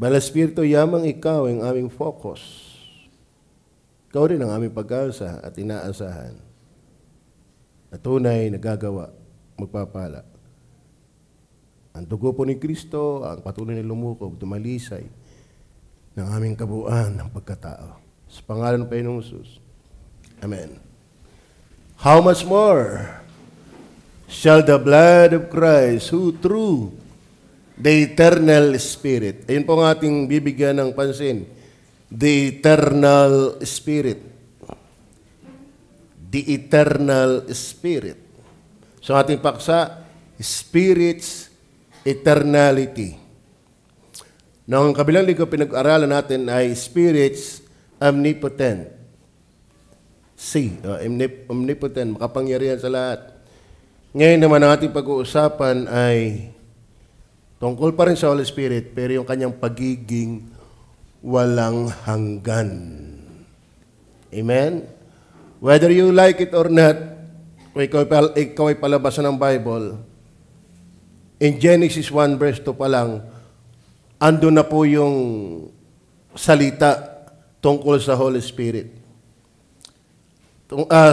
Banal Espiritu, yamang ikaw ang aming focus. Ikaw rin ang aming pag-asa at inaasahan. Na tunay, nagagawa, magpapala. Ang dugo po ni Kristo, ang patuloy na lumukob, dumalisay ng aming kabuuan ng pagkatao. Sa pangalan ng Panginoong Hesus. Amen. How much more shall the blood of Christ, who through the eternal Spirit, ayun po ang ating bibigyan ng pansin, the eternal Spirit. The eternal Spirit. So ating paksa, Spirit's eternality. Noong kabilang linggo, pinag-aralan natin ay Spirit's omnipotent. Omnipotent, makapangyarihan sa lahat. Ngayon naman ang ating pag-uusapan ay tungkol pa rin sa Holy Spirit, pero yung kanyang pagiging walang hanggan. Amen? Whether you like it or not, kung ikaw ay palabasan ng Bible, in Genesis 1 verse 2 pa lang, ando na po yung salita tungkol sa Holy Spirit.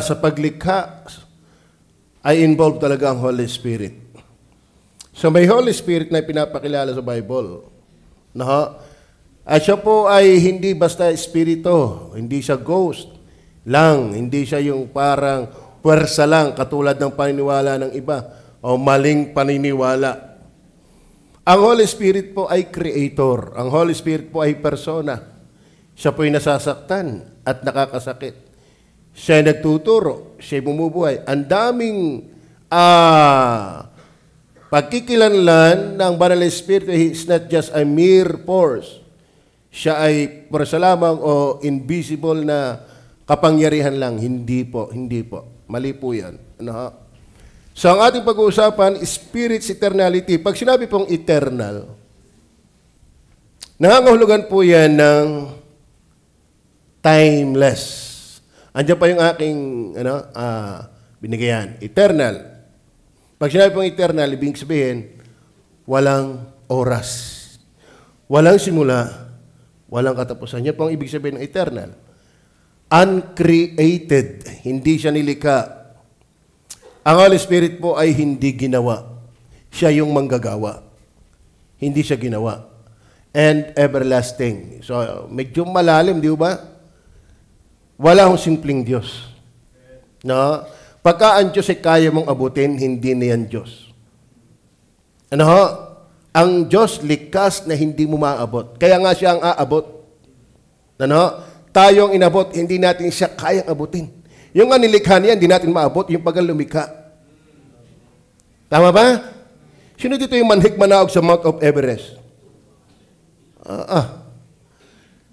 Sa paglikha, ay involved talaga ang Holy Spirit. So may Holy Spirit na pinapakilala sa Bible. At siya po ay hindi basta espiritu, hindi siya ghost lang, hindi siya yung parang puwersa lang katulad ng paniniwala ng iba o maling paniniwala. Ang Holy Spirit po ay creator. Ang Holy Spirit po ay persona. Siya po ay nasasaktan at nakakasakit. Siya ay nagtuturo, siya ay bumubuhay. Ang daming pagkikilanlan ng Banal Espiritu, he is not just a mere force. Siya ay puwersa lamang o invisible na kapangyarihan lang. Hindi po. Mali po yan. So ang ating pag-uusapan, Spirit's eternality. Pag sinabi pong eternal, nangangahulugan po yan ng timeless. Andiyan pa yung aking binigayan. Eternal. Pag sinabi pong eternal, ibig sabihin, walang oras. Walang simula. Walang katapusan. Yan po ang ibig sabihin ng eternal. Uncreated. Hindi siya nilikha. Ang Holy Spirit po ay hindi ginawa. Siya yung manggagawa. Hindi siya ginawa. And everlasting. So, medyo malalim, di ba? Wala akong simpleng Diyos. No? Pagka ang Diyos ay kaya mong abutin, hindi na yan Diyos. Ang Diyos likas na hindi mo maabot. Kaya nga siya ang aabot. Tayo ang inabot, hindi natin siya kayang abutin. Yung nga nilikha niya, hindi natin maabot, yung pagka lumikha. Tama ba? Sino dito yung manhik manaog sa Mount of Everest?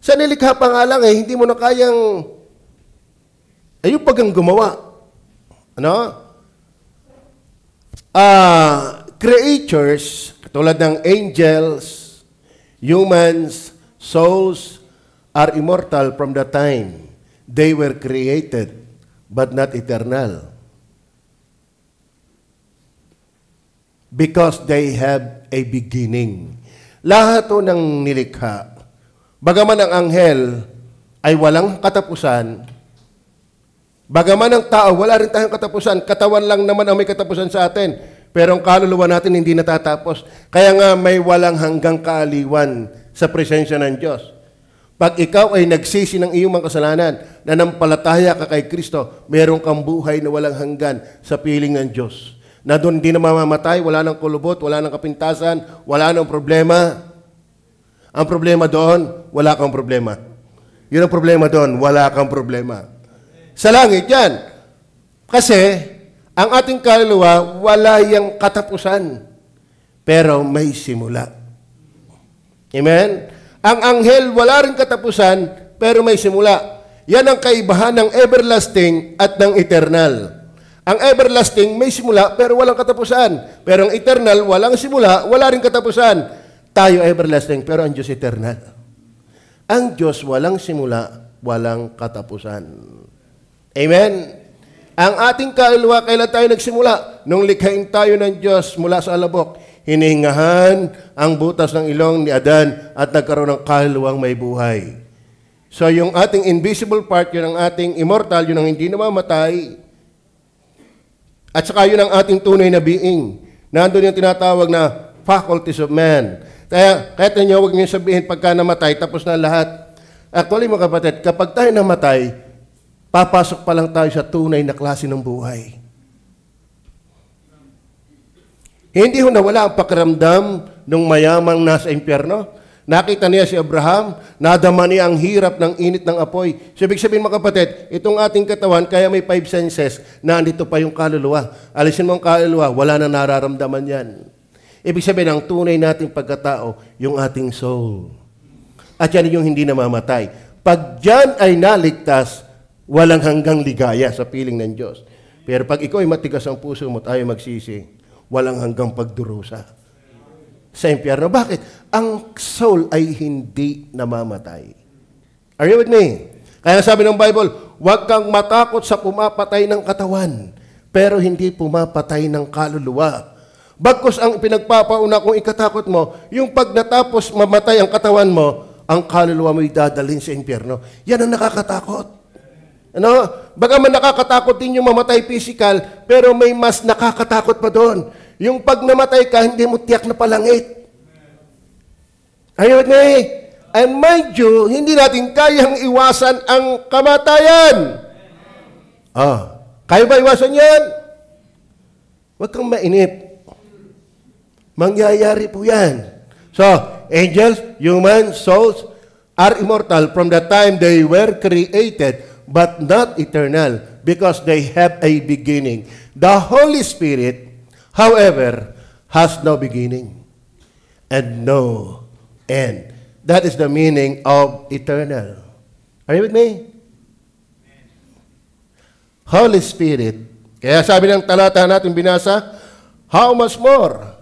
Sa nilikha pa nga lang hindi mo na kayang yung paggang gumawa. Creatures, katulad ng angels, humans, souls, are immortal from the time they were created, but not eternal. Because they have a beginning. Lahat o ng nilikha, bagaman ang anghel ay walang katapusan, bagaman ang tao, wala rin tayong katapusan. Katawan lang naman ang may katapusan sa atin. Pero ang kaluluwa natin hindi natatapos. Kaya nga may walang hanggang kaaliwan sa presensya ng Diyos. Pag ikaw ay nagsisi ng iyong mga kasalanan, nanampalataya ka kay Kristo, meron kang buhay na walang hanggan sa piling ng Diyos. Na doon hindi na mamamatay, wala nang kulubot, wala nang kapintasan, wala nang problema. Ang problema doon, wala kang problema. Yun ang problema doon, wala kang problema. Sa langit yan. Kasi, ang ating kaluluwa, wala yung katapusan. Pero may simula. Amen? Ang anghel, wala rin katapusan, pero may simula. Yan ang kaibahan ng everlasting at ng eternal. Ang everlasting, may simula, pero walang katapusan. Pero ang eternal, walang simula, wala rin katapusan. Tayo everlasting, pero ang Diyos eternal. Ang Diyos, walang simula, walang katapusan. Amen? Ang ating kaluluwa, kailan tayo nagsimula? Nung likhain tayo ng Diyos mula sa alabok. hinihingahan ang butas ng ilong ni Adan at nagkaroon ng kaluluwang may buhay. So yung ating invisible part, yun ang ating immortal, yun ang hindi namamatay. At saka yun ang ating tunay na being. Nandun yung tinatawag na faculties of man. Kaya kahit ninyo, huwag niyo sabihin pagka namatay, tapos na lahat. Actually, mga kapatid, kapag tayo namatay, papasok pa lang tayo sa tunay na klase ng buhay. Hindi ho nawala ang pakiramdam ng mayamang nasa impyerno. Nakita niya si Abraham, nadama niya ang hirap ng init ng apoy. So, ibig sabihin mga kapatid, itong ating katawan, kaya may 5 senses, na andito pa yung kaluluwa. Alisin mo ang kaluluwa, wala na nararamdaman yan. Ibig sabihin, ang tunay nating pagkatao, yung ating soul. At yan yung hindi namamatay. Pag dyan ay naligtas, walang hanggang ligaya sa piling ng Diyos. Pero pag ikaw ay matigas ang puso mo at ayaw magsisi, walang hanggang pagdurusa sa impyerno. Bakit? Ang soul ay hindi namamatay. Are you with me? Kaya sabi ng Bible, huwag kang matakot sa pumapatay ng katawan, pero hindi pumapatay ng kaluluwa. Bagkus ang pinagpapauna kung ikatakot mo, yung pag natapos mamatay ang katawan mo, ang kaluluwa mo idadalhin sa impyerno. Yan ang nakakatakot. Ano? Bagaman nakakatakot din yung mamatay physical, pero may mas nakakatakot pa doon. Yung pag namatay ka, hindi mo tiyak na palangit. Ayun na eh. And mind you, hindi natin kayang iwasan ang kamatayan. Kaya ba iwasan yan? Huwag kang mainip. Mangyayari po yan. So, angels, human souls are immortal from the time they were created, but not eternal, because they have a beginning. The Holy Spirit, however, has no beginning and no end. That is the meaning of eternal. Are you with me? Holy Spirit. Kaya sabi ng talata natin binasa, how much more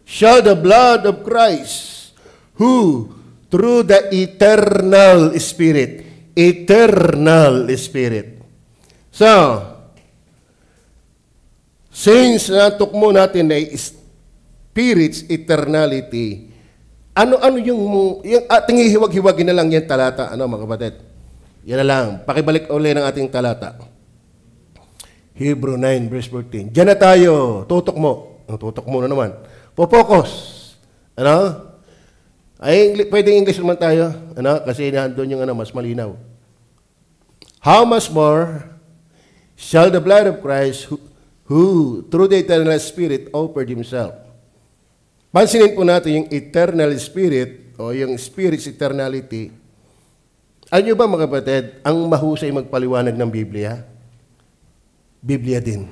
shall the blood of Christ, who through the eternal Spirit, So, since natukmo natin na Spirit's eternality, ano yung ating hiwag-hiwagin na lang yan talata, mga kapatid? Yan na lang. Pakibalik ulit ng ating talata. Hebrew 9 verse 14. Diyan na tayo. Tutok mo. Tutok mo na naman. Focus. Pwedeng English naman tayo. Kasi nandun yung mas malinaw. How much more shall the blood of Christ, who through the eternal Spirit offered Himself. Pansinin po natin yung eternal Spirit o yung Spirit's eternality. Alam nyo ba mga kapatid, ang mahusay magpaliwanag ng Biblia? Biblia din.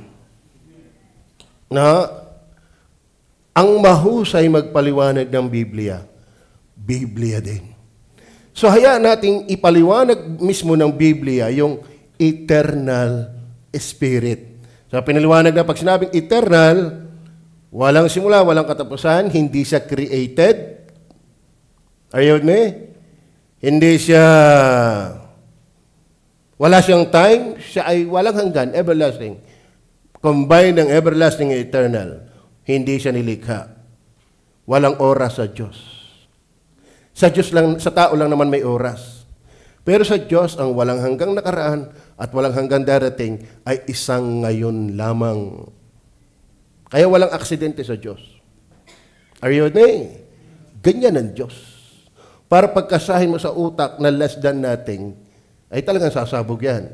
Ang mahusay magpaliwanag ng Biblia, Biblia din. So hayaan nating ipaliwanag mismo ng Biblia yung eternal Spirit. So pinaliwanag na pag sinabing eternal, walang simula, walang katapusan, hindi siya created. Are you with me? Hindi siya, wala siyang time, siya ay walang hanggan, everlasting. Combine ng everlasting and eternal. Hindi siya nilikha. Walang oras sa Diyos. Sa Diyos lang, sa tao lang naman may oras. Pero sa Diyos, ang walang hanggang nakaraan at walang hanggang darating ay isang ngayon lamang. Kaya walang aksidente sa Diyos. Are you with me? Ganyan ang Diyos. Para pagkasahin mo sa utak na less than nothing, ay talagang sasabog yan.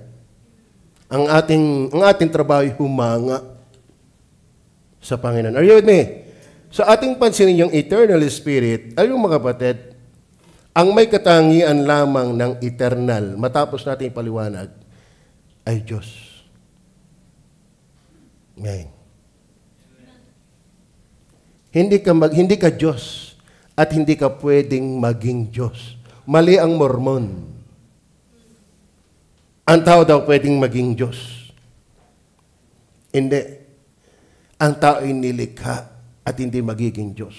Ang ating trabaho ay humanga sa Panginoon. Are you with me? Sa ating pansinin yung eternal Spirit, alam mo mga kapatid, ang may katangian lamang ng eternal, matapos natin ipaliwanag, ay Diyos. Ngayon. Hindi ka Diyos at hindi ka pwedeng maging Diyos. Mali ang Mormon. Ang tao daw pwedeng maging Diyos. Hindi. Ang tao ay nilikha at hindi magiging Diyos.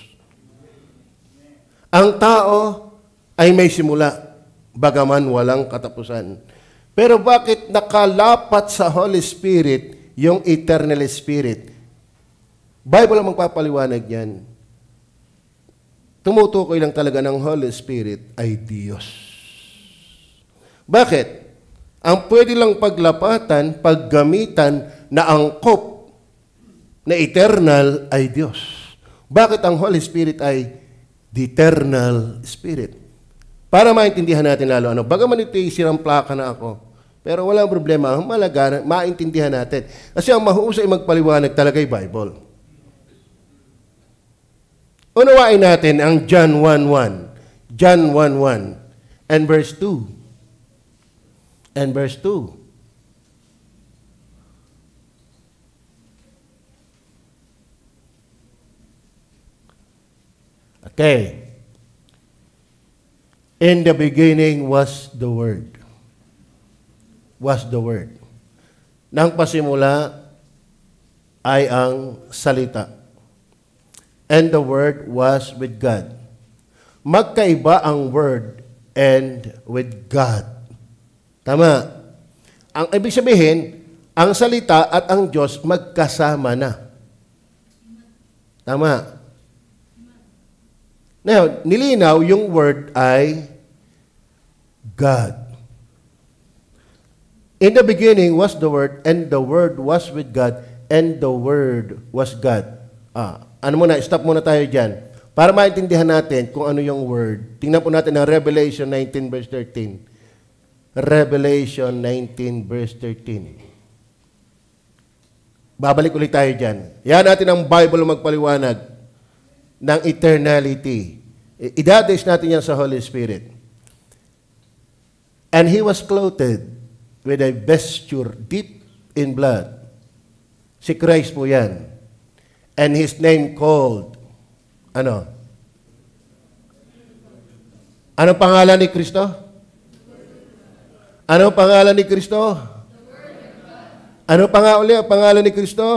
Ang tao ay may simula, bagaman walang katapusan. Pero bakit nakalapat sa Holy Spirit yung eternal Spirit? Bible ang magpapaliwanag yan. Tumutukoy lang talaga ng Holy Spirit ay Diyos. Bakit? Ang pwede lang paglapatan, paggamitan na angkop na eternal ay Diyos. Bakit ang Holy Spirit ay the eternal Spirit? Para maintindihan natin lalo, bagaman ito sirang plaka na ako, pero walang problema, ang malaga, maintindihan natin. Kasi ang mahusay magpaliwanag talaga ay Bible. Unawain natin ang John 1:1. John 1:1 and verse 2. And verse 2. Okay. In the beginning was the Word. Was the Word. Nang pasimula ay ang salita. And the Word was with God. Magkaiba ang Word and with God. Tama. Ang ibig sabihin, ang salita at ang Diyos magkasama na. Tama. Now, nilinaw yung Word ay God. In the beginning was the Word, and the Word was with God, and the Word was God. Stop muna tayo dyan. Para maintindihan natin kung ano yung Word. Tingnan po natin ang Revelation 19 verse 13. Revelation 19 verse 13. Babalik ulit tayo dyan. Yan natin ang Bible magpaliwanag ng eternality. Idadays natin yan sa Holy Spirit. And He was clothed with a vesture deep in blood. Si Christ po yan. And His name called, ano? Anong pangalan ni Kristo? Anong pangalan ni Kristo? Anong pangalan ni Kristo?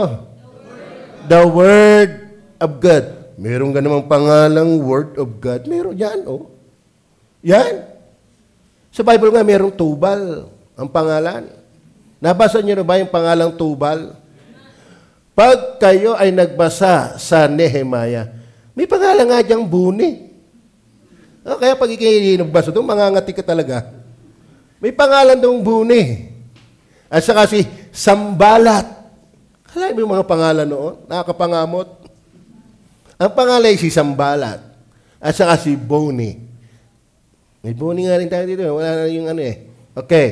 The Word of God. Meron ka namang pangalang Word of God. Meron yan, oh. Yan. Sa Bible nga, merong Tubal ang pangalan. Nabasa niyo na ba yung pangalang Tubal? Pag kayo ay nagbasa sa Nehemiah, may pangalan nga diyang Buni. Kaya pag ikinabasa doon, mangangati ka talaga. May pangalan doong Buni. At saka si Sambalat. Kala mo yung mga pangalan noon? Nakakapangamot. Ang pangalan ay si Sambalat. At saka si Buni. May Buni nga rin tayo dito. Wala na yung ano eh. Okay.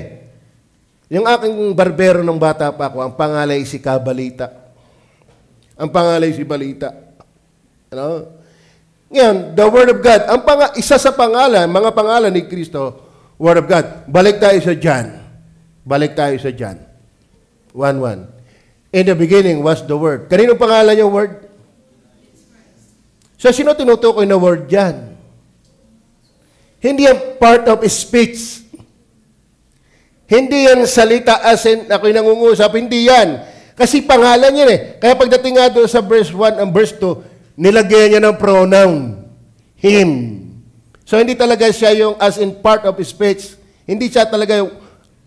Yung aking barbero ng bata pa ako, ang pangalay si Kabalita. Ang pangalay si Balita. Ano? Ngayon, the Word of God. Isa sa pangalan, mga pangalan ni Kristo, Word of God. Balik tayo sa John. Balik tayo sa John. 1:1. In the beginning was the Word. Kanino pangalan yung Word? So, sino tinutukoy na Word dyan? Hindi yan part of speech. Hindi yan salita as in ako'y nangungusap. Hindi yan. Kasi pangalan yan eh. Kaya pagdating nga doon sa verse 1 and verse 2, nilagyan niya ng pronoun. Him. So hindi talaga siya yung as in part of speech. Hindi siya talaga yung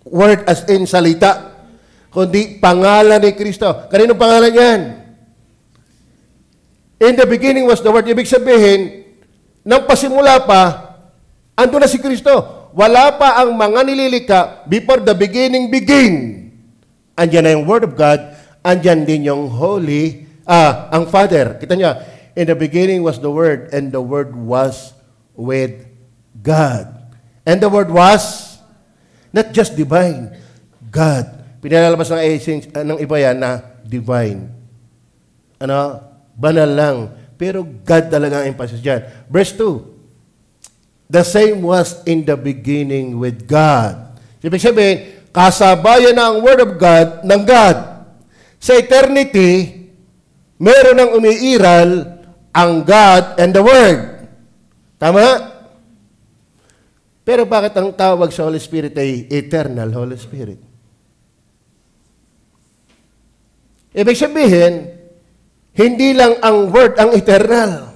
word as in salita. Kundi pangalan ni Kristo. Kanino pangalan yan? In the beginning was the Word. Ibig sabihin, nang pasimula pa, ando na si Kristo. Wala pa ang mga nililikha before the beginning begin. Andiyan na yung Word of God. Andiyan din yung Holy, ang Father. Kita niya, in the beginning was the Word, and the Word was with God. And the Word was not just divine, God. Pinalalabas ng essence ng iba yan na divine. Banal lang. Pero God talaga ang emphasis dyan. Verse 2. The same was in the beginning with God. Ibig sabihin, kasabayan na ang Word of God ng God. Sa eternity, meron ng umiiral ang God and the Word. Tama? Pero bakit ang tawag sa Holy Spirit ay eternal Holy Spirit? Ibig sabihin, hindi lang ang Word ang eternal.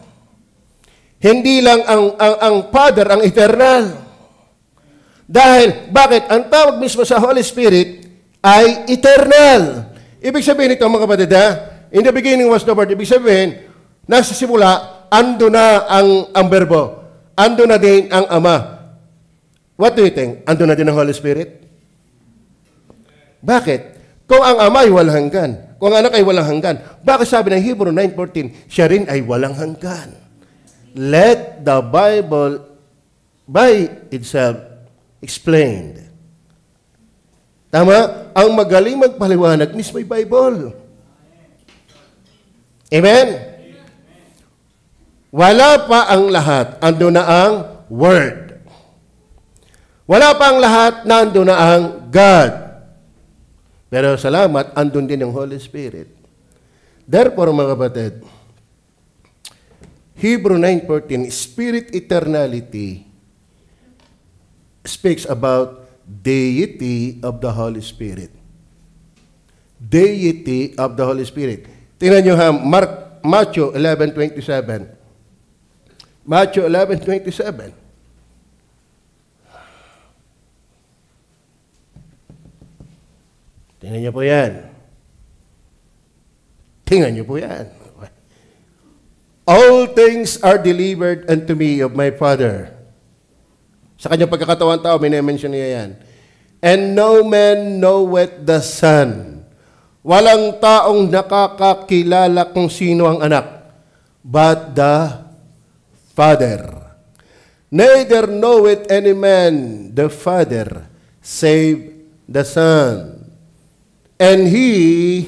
Hindi lang ang Father ang eternal. Dahil, bakit? Ang tawag mismo sa Holy Spirit ay eternal. Ibig sabihin ito, mga kapatid, In the beginning was the Word. Ibig sabihin, nasa simula, ando na ang verbo. Ando na din ang Ama. What do you think? Ando na din ang Holy Spirit? Bakit? Kung ang Ama ay walang hanggan, kung ang Anak ay walang hanggan, bakit sabi ng Hebrew 9:14, siya rin ay walang hanggan? Let the Bible by itself explained. Tama? Ang magaling magpaliwanag mismo ay Bible. Amen? Wala pa ang lahat, ando na ang Word. Wala pa ang lahat, nando na ang God. Pero salamat, andun din ang Holy Spirit. Therefore, mga kapatid, Hebrew 9:14, Spirit eternality speaks about deity of the Holy Spirit. Deity of the Holy Spirit. Tingnan nyo ha, Matthew 11:27. Matthew 11:27. Tingnan nyo po yan. Tingnan nyo po yan. All things are delivered unto me of my Father. Sa kanyang pagkakatawan tao, minimension niya yan. And no man knoweth the Son. Walang taong nakakakilala kung sino ang anak, but the Father. Neither knoweth any man the Father, save the Son. And he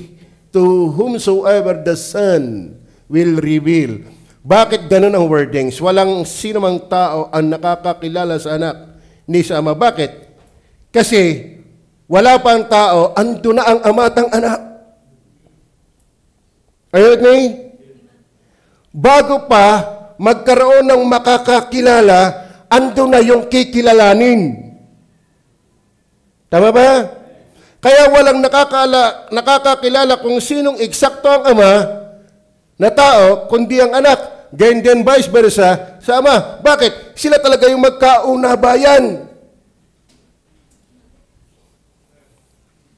to whomsoever the Son will reveal. Bakit ganun ang wordings? Walang sino mang tao ang nakakakilala sa anak ni sa ama. Bakit? Kasi wala pa ang tao, ando na ang ama at ang anak. Are you with me? Bago pa magkaroon ng makakakilala, ando na yung kikilalanin. Tama ba? Kaya walang nakakakilala kung sinong eksakto ang ama na tao, kundi ang anak. Ganyan din vice versa sa ama. Bakit? Sila talaga yung magkaunabayan.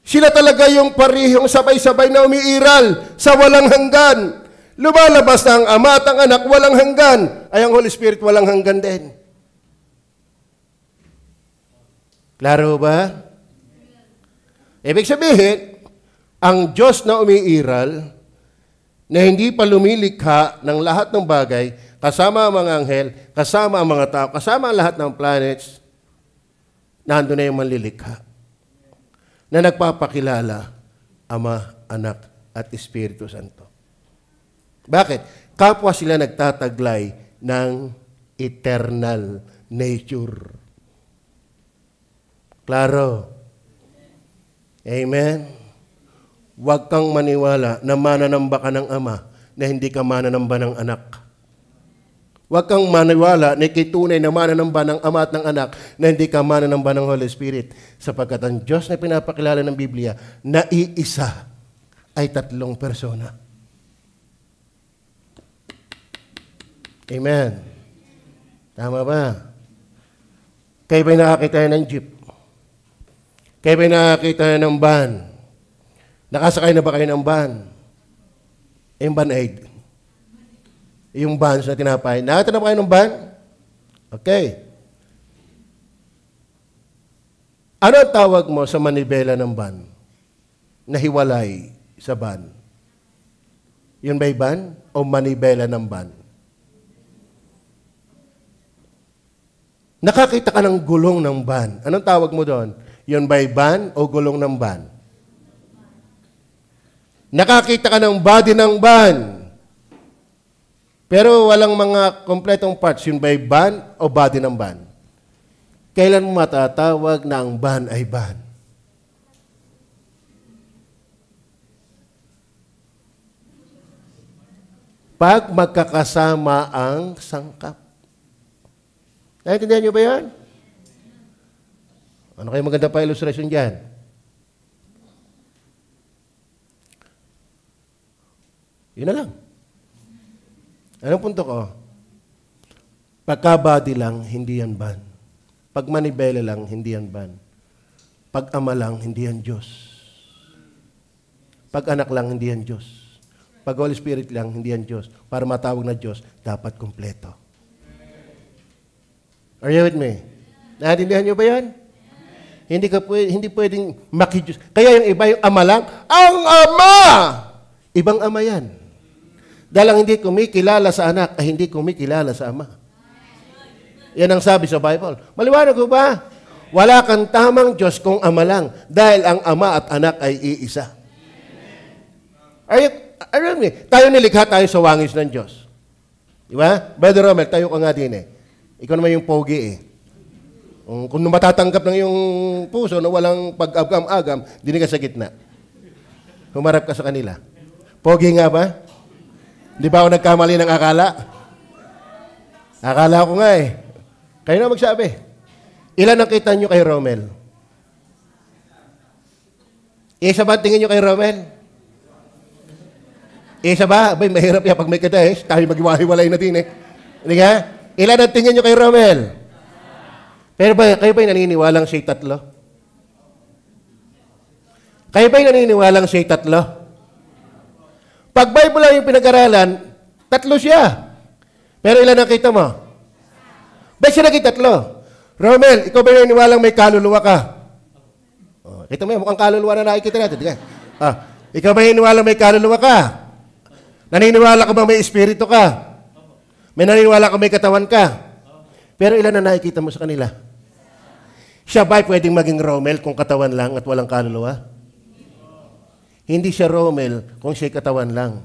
Sila talaga yung parihong sabay-sabay na umiiral sa walang hanggan. Lumalabas na ang ama at ang anak walang hanggan. Ay ang Holy Spirit walang hanggan din. Klaro ba? Ibig sabihin, ang Diyos na umiiral, na hindi pa lumilikha ng lahat ng bagay, kasama ang mga anghel, kasama ang mga tao, kasama ang lahat ng planets, nando na yung manlilikha, na nagpapakilala, Ama, Anak, at Espiritu Santo. Bakit? Kapwa sila nagtataglay ng eternal nature. Klaro? Amen? Huwag kang maniwala na mananamba ka ng ama na hindi ka mananamba ng anak. Huwag kang maniwala na ikitunay na mananamba ng ama at ng anak na hindi ka mananamba ng Holy Spirit. Sapagkat ang Diyos na pinapakilala ng Biblia na iisa ay tatlong persona. Amen. Tama ba? Kayo ba'y nakakita ng jeep? Kayo ba'y nakakita ng van? Nakasakay na ba kayo ng van? Yung van aid. Yung vans na tinapay. Nakita na ba kayo ng van? Okay. Ano ang tawag mo sa manibela ng van? Nahiwalay sa van. Yun ba'y van o manibela ng van? Nakakita ka ng gulong ng van. Anong tawag mo doon? Yun ba'y van o gulong ng van? Nakakita ka ng body ng van. Pero walang mga kompletong parts. Yun ba'y van o body ng van? Kailan mo matatawag na ang van ay van? Pag magkakasama ang sangkap. Naintindihan niyo ba yan? Ano kayo maganda pa illustration dyan? Yun na lang. Anong punto ko? Pagka-body lang, hindi yan ban. Pag manibela lang, hindi yan ban. Pag ama lang, hindi yan Diyos. Pag anak lang, hindi yan Diyos. Pag Holy Spirit lang, hindi yan Diyos. Para matawag na Diyos, dapat kumpleto. Are you with me? Naintindihan niyo ba yan? Hindi pwedeng maki-Diyos. Kaya yung iba, yung ama lang, ang ama! Ibang ama yan. Dahil ang hindi kumikilala sa anak, ay hindi kumikilala sa ama. Yan ang sabi sa Bible. Maliwanag ko ba? Wala kang tamang Diyos kung ama lang. Dahil ang ama at anak ay iisa. Are you with me? Tayo nilikha tayo sa wangis ng Diyos. Di ba? Brother Romel, tayo ka nga din eh. Ikaw naman yung pogi eh. Kung matatanggap ng iyong puso na walang pag-agam-agam, dinig ka sa gitna. Humarap ka sa kanila. Pogi nga ba? Di ba ako nagkamali ng akala? Akala ko nga eh. Kayo na magsabi. Ilan nakita nyo kay Romel? Isa ba tingin nyo kay Romel? Isa ba? Abay, mahirap yan pag may kadahis. Tayo maghiwalay na din eh. Hindi ka? Ilan ang tingin nyo kay Romel? Pero kayo ba'y naniniwalang siya'y tatlo? Kayo ba'y naniniwalang siya'y tatlo? Pag Bible lang yung pinag-aralan, tatlo siya. Pero ilan nakita mo? Ba't siya nakita tatlo? Romel, ikaw ba'y naniniwalang may kaluluwa ka? Oh, kita mo yan, mukhang kaluluwa na nakikita natin. Ikaw ba'y naniniwalang may kaluluwa ka? Naniniwala ka ba may espiritu ka? May naniniwala ka may katawan ka? Pero ilan na nakikita mo sa kanila? Siya ba'y pwedeng maging Romel kung katawan lang at walang kaluluwa? Hindi siya Romel kung siya'y katawan lang.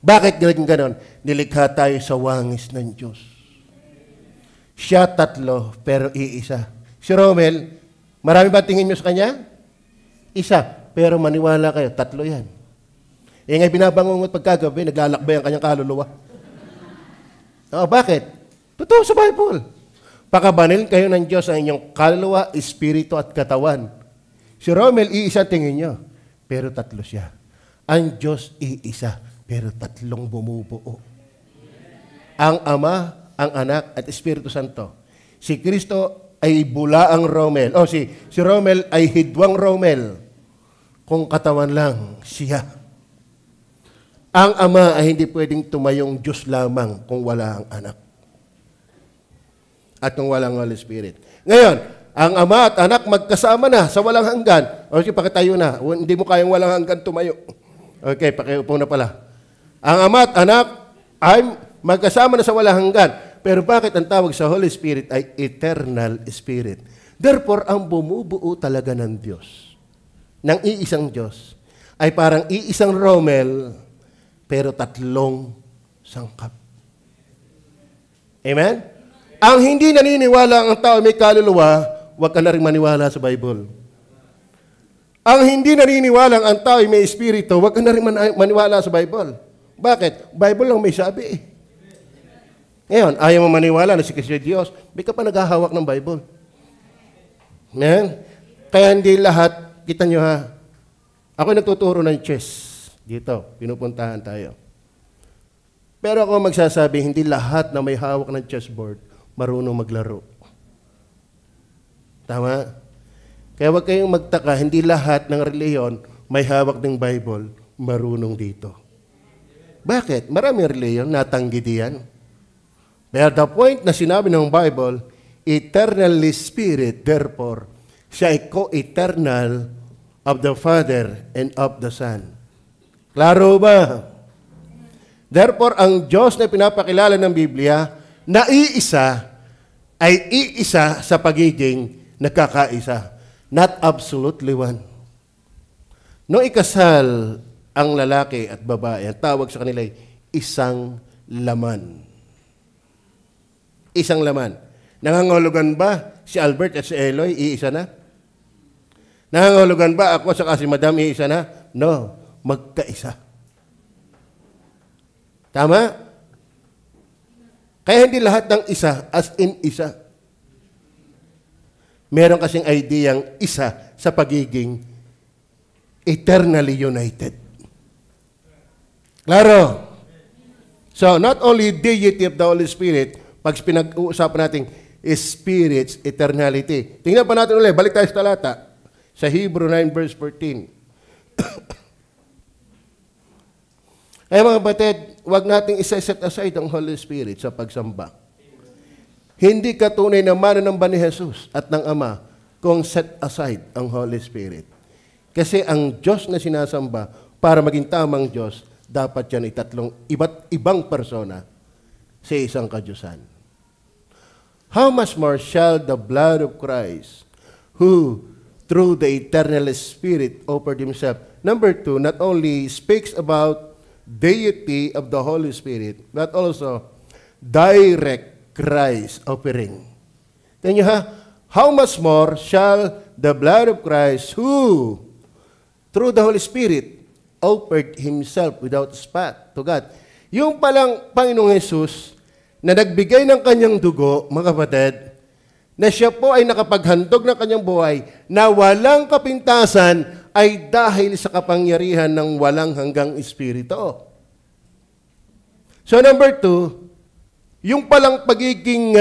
Bakit naging ganon? Nilikha tayo sa wangis ng Diyos. Siya tatlo, pero iisa. Si Romel, marami ba tingin nyo sa kanya? Isa. Pero maniwala kayo, tatlo yan. Eh ngay binabangungot pagkagabi, naglalakbay ang kanyang kaluluwa. Bakit? Totoo sa Bible. Pakabanil kayo ng Diyos ang inyong kaluluwa, espiritu at katawan. Si Romel, iisa tingin nyo. Pero tatlo siya. Ang Diyos iisa, pero tatlong bumubuo. Ang Ama, ang Anak, at Espiritu Santo. Si Kristo ay bulaang Romel. Si Romel ay hidwang Romel. Kung katawan lang, siya. Ang Ama ay hindi pwedeng tumayong Diyos lamang kung wala ang Anak. At kung walang Holy Spirit. Ngayon, ang Ama at Anak magkasama na sa walang hanggan. O sige, pakitayo na. Hindi mo kayang walang hanggan tumayo. Okay, pakiupo na pala. Ang Ama at Anak ay magkasama na sa walang hanggan. Pero bakit ang tawag sa Holy Spirit ay eternal Spirit? Therefore, ang bumubuo talaga ng Diyos, ng iisang Diyos, ay parang iisang Romel, pero tatlong sangkap. Amen? Ang hindi naniniwala ang tao may kaluluwa, huwag ka na rin maniwala sa Bible. Ang hindi naniniwala ang tao may espiritu, huwag ka na rin maniwala sa Bible. Bakit? Bible lang may sabi eh. Ngayon, ayaw mo maniwala na si Kristo Diyos, may ka pa naghahawak ng Bible. Amen? Kaya hindi lahat, kita nyo ha, ako nagtuturo ng chess. Dito, pinupuntahan tayo. Pero ako magsasabi, hindi lahat na may hawak ng chessboard marunong maglaro. Tama? Kaya huwag kayong magtaka, hindi lahat ng reliyon may hawak ng Bible marunong dito. Bakit? Maraming reliyon, natanggi diyan. Pero the point na sinabi ng Bible, eternally Spirit, therefore, siya ay co-eternal of the Father and of the Son. Klaro ba? Therefore, ang Diyos na pinapakilala ng Biblia, na iisa, ay iisa sa pagiging nagkakaisa. Not absolutely one. No ikasal ang lalaki at babae, ang tawag sa kanila ay isang laman. Isang laman. Nangangahulugan ba si Albert at si Eloy, iisa na? Nangangahulugan ba ako sa si Madam, iisa na? No, magkaisa. Tama? Kaya hindi lahat ng isa as in isa. Meron kasing ideyang isa sa pagiging eternally united. Klaro? So, not only deity of the Holy Spirit, pag pinag-uusapan natin is Spirit's eternality. Tingnan pa natin ulit, balik tayo sa talata. Sa Hebrew 9 verse 14. Ay mga batid, huwag nating isa-set aside ang Holy Spirit sa pagsamba. Hindi katunay na mananamba ni Jesus at ng Ama kung set aside ang Holy Spirit. Kasi ang Diyos na sinasamba, para maging tamang Diyos, dapat yan tatlong iba't ibang persona sa isang kadyusan. How much more shall the blood of Christ, who through the eternal Spirit offered Himself. Number 2, not only speaks about deity of the Holy Spirit, but also direct Christ offering. Can you how much more shall the blood of Christ, who through the Holy Spirit offered Himself without spot to God. Yung palang Panginoong Jesus na nagbigay ng kanyang dugo, mga kapatid, na siya po ay nakapaghandog ng kanyang buhay na walang kapintasan ay dahil sa kapangyarihan ng walang hanggang Espiritu. So number 2, yung palang pagiging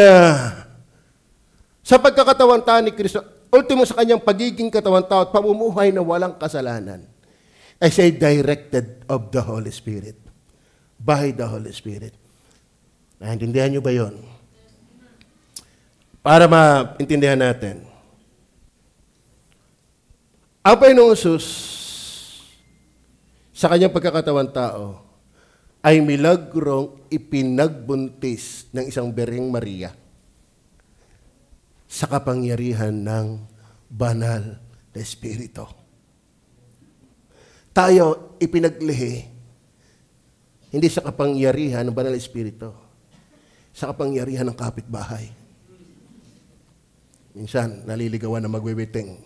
sa pagkakatawan tao ni Kristo, ultimo sa kanyang pagiging katawan tao at pamumuhay na walang kasalanan, ay siya directed of the Holy Spirit. By the Holy Spirit. Naintindihan niyo ba yun? Para maintindihan natin. Ang Panginoong Jesus, sa kanyang pagkakatawan tao, ay milagrong ipinagbuntis ng isang Birheng Maria sa kapangyarihan ng banal na Espiritu. Tayo ipinaglihi, hindi sa kapangyarihan ng banal na Espiritu, sa kapangyarihan ng kapitbahay. Minsan, naliligawan na magwiwiting.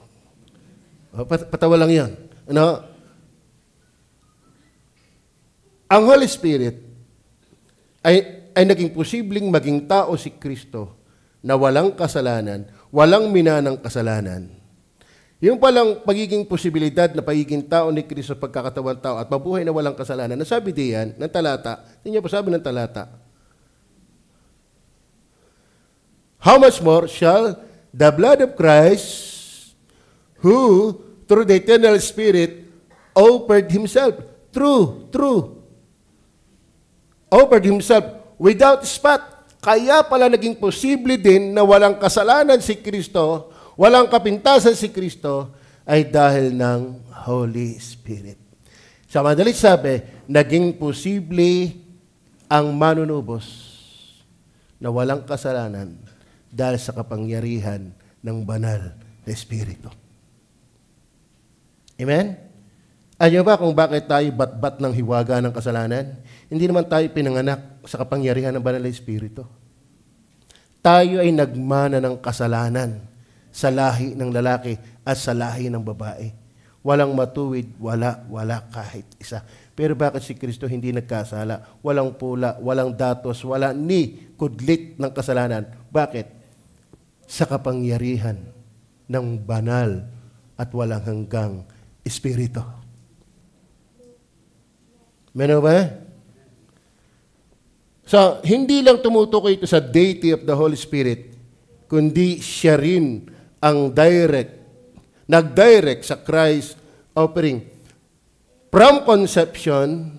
Patawa lang yan. Ano? Ang Holy Spirit ay naging posibleng maging tao si Kristo na walang kasalanan, walang minanang kasalanan. Yung palang pagiging posibilidad na pagiging tao ni Kristo pagkakatawan tao at mabuhay na walang kasalanan, nasabi diyan ng talata, hindi niya pa sabi ng talata, how much more shall the blood of Christ, who through the eternal Spirit offered Himself, offered Himself without spot. Kaya pala naging posible din na walang kasalanan si Kristo, walang kapintasan si Kristo, ay dahil ng Holy Spirit. Sa madalit sabi, naging posible ang manunubos na walang kasalanan dahil sa kapangyarihan ng banal na Espiritu. Amen? Alam ba kung bakit tayo bat-bat ng hiwaga ng kasalanan? Hindi naman tayo pinanganak sa kapangyarihan ng banal na Espiritu. Tayo ay nagmana ng kasalanan sa lahi ng lalaki at sa lahi ng babae. Walang matuwid, wala kahit isa. Pero bakit si Kristo hindi nagkasala? Walang pula, walang datos, wala ni kudlit ng kasalanan. Bakit? Sa kapangyarihan ng banal at walang hanggang Espiritu. Meron ba? So, hindi lang tumutukoy ito sa deity of the Holy Spirit, kundi siya rin ang nag-direct sa Christ offering. From conception,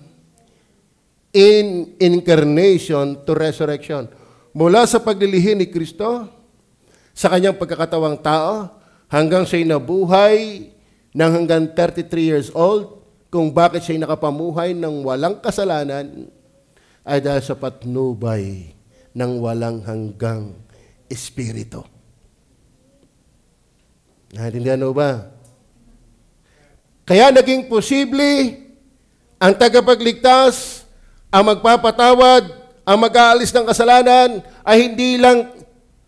in incarnation to resurrection. Mula sa paglilihi ni Kristo, sa kanyang pagkakatawang tao, hanggang siya'y nabuhay ng hanggang 33 years old, kung bakit siya'y nakapamuhay ng walang kasalanan, ay dahil sa patnubay ng walang hanggang Espiritu. Naintindihan mo ba? Kaya naging posible ang tagapagligtas, ang magpapatawad, ang mag-aalis ng kasalanan, ay hindi lang,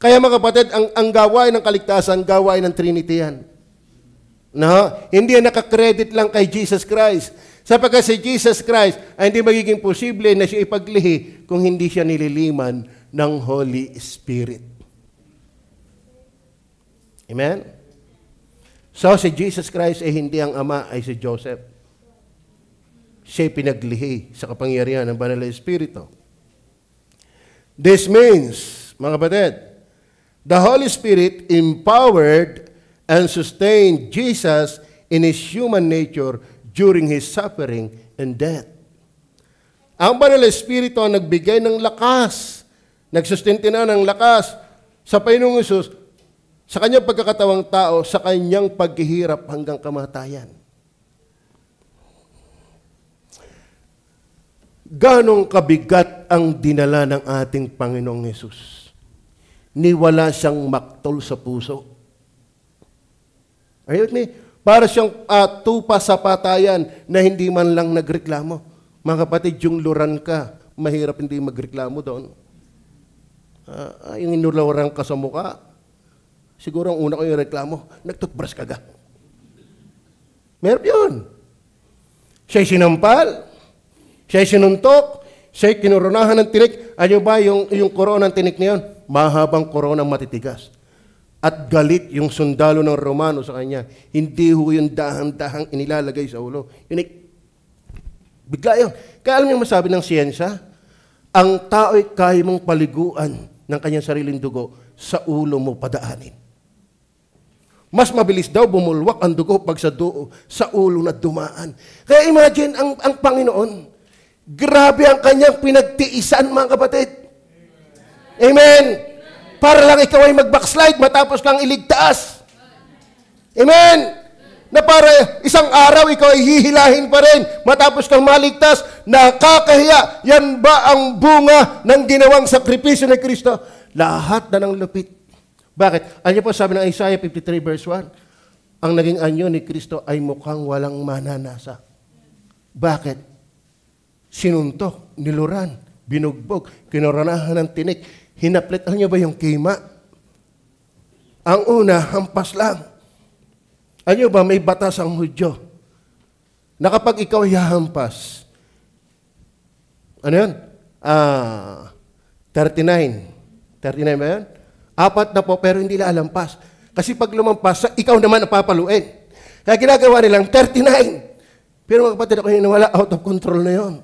kaya mga kapatid, ang gawain ng kaligtasan, gawain ng Trinity yan. No? Hindi yan nakakredit lang kay Jesus Christ. Sapagkat si Jesus Christ ay hindi magiging posible na siya ipaglihi kung hindi siya nililiman ng Holy Spirit. Amen? So, si Jesus Christ ay hindi ang Ama, ay si Joseph. Siya'y pinaglihi sa kapangyarihan ng Banal na Espiritu. This means, mga kapatid, the Holy Spirit empowered and sustained Jesus in His human nature during His suffering and death. Ang Banal na Espiritu ang nagbigay ng lakas, nagsustintina ng lakas sa Panginoong Hesus, sa kanyang pagkakatawang tao, sa kanyang paghihirap hanggang kamatayan. Ganong kabigat ang dinala ng ating Panginoong Hesus. Niwala siyang maktol sa puso. Ayun ni, para siyang tupa sa patayan na hindi man lang nagreklamo. Mga kapatid, yung luran ka, mahirap hindi magreklamo doon. Yung inulawaran ka sa mukha, siguro ang una ko yung reklamo, nagtutbrush ka ga. Meron yun. Siya'y sinampal, siya'y sinuntok, siya'y kinoronahan ng tinik. Ano ba yung korona ng tinik na yun? Mahabang korona matitigas. At galit yung sundalo ng Romano sa kanya. Hindi ho yung dahan-dahang inilalagay sa ulo. Yun ay, bigla yun. Kaya alam niyo masabi ng siyensya, ang tao'y kaya mong paliguan ng kanyang sariling dugo sa ulo mo padaanin. Mas mabilis daw bumulwak ang dugo pag sa ulo na dumaan. Kaya imagine ang Panginoon, grabe ang kanyang pinagtiisan, mga kapatid. Amen. Para lang ikaw ay mag-backslide matapos kang iligtas. Amen. Na para isang araw ikaw ay hihilahin pa rin matapos kang maligtas. Nakakahiya. Yan ba ang bunga ng ginawang sakripisyo ni Kristo? Lahat na ng lupit. Bakit? Ano po sabi ng Isaiah 53 verse 1? Ang naging anyo ni Kristo ay mukhang walang mananasa. Bakit? Sinuntok, niluran, binugbog, kinoronahan ng tinik. Hinaplit, alam niyo ba yung kima? Ang una, hampas lang. Alam niyo ba, may batas ang Hudyo na kapag ikaw hahampas, ano yun? 39 ba yun? 4 na po, pero hindi lalampas. Kasi pag lumampas, ikaw naman napapaluin. Kaya ginagawa nilang 39. Pero mga kapatid, ako hinawala, out of control na yun.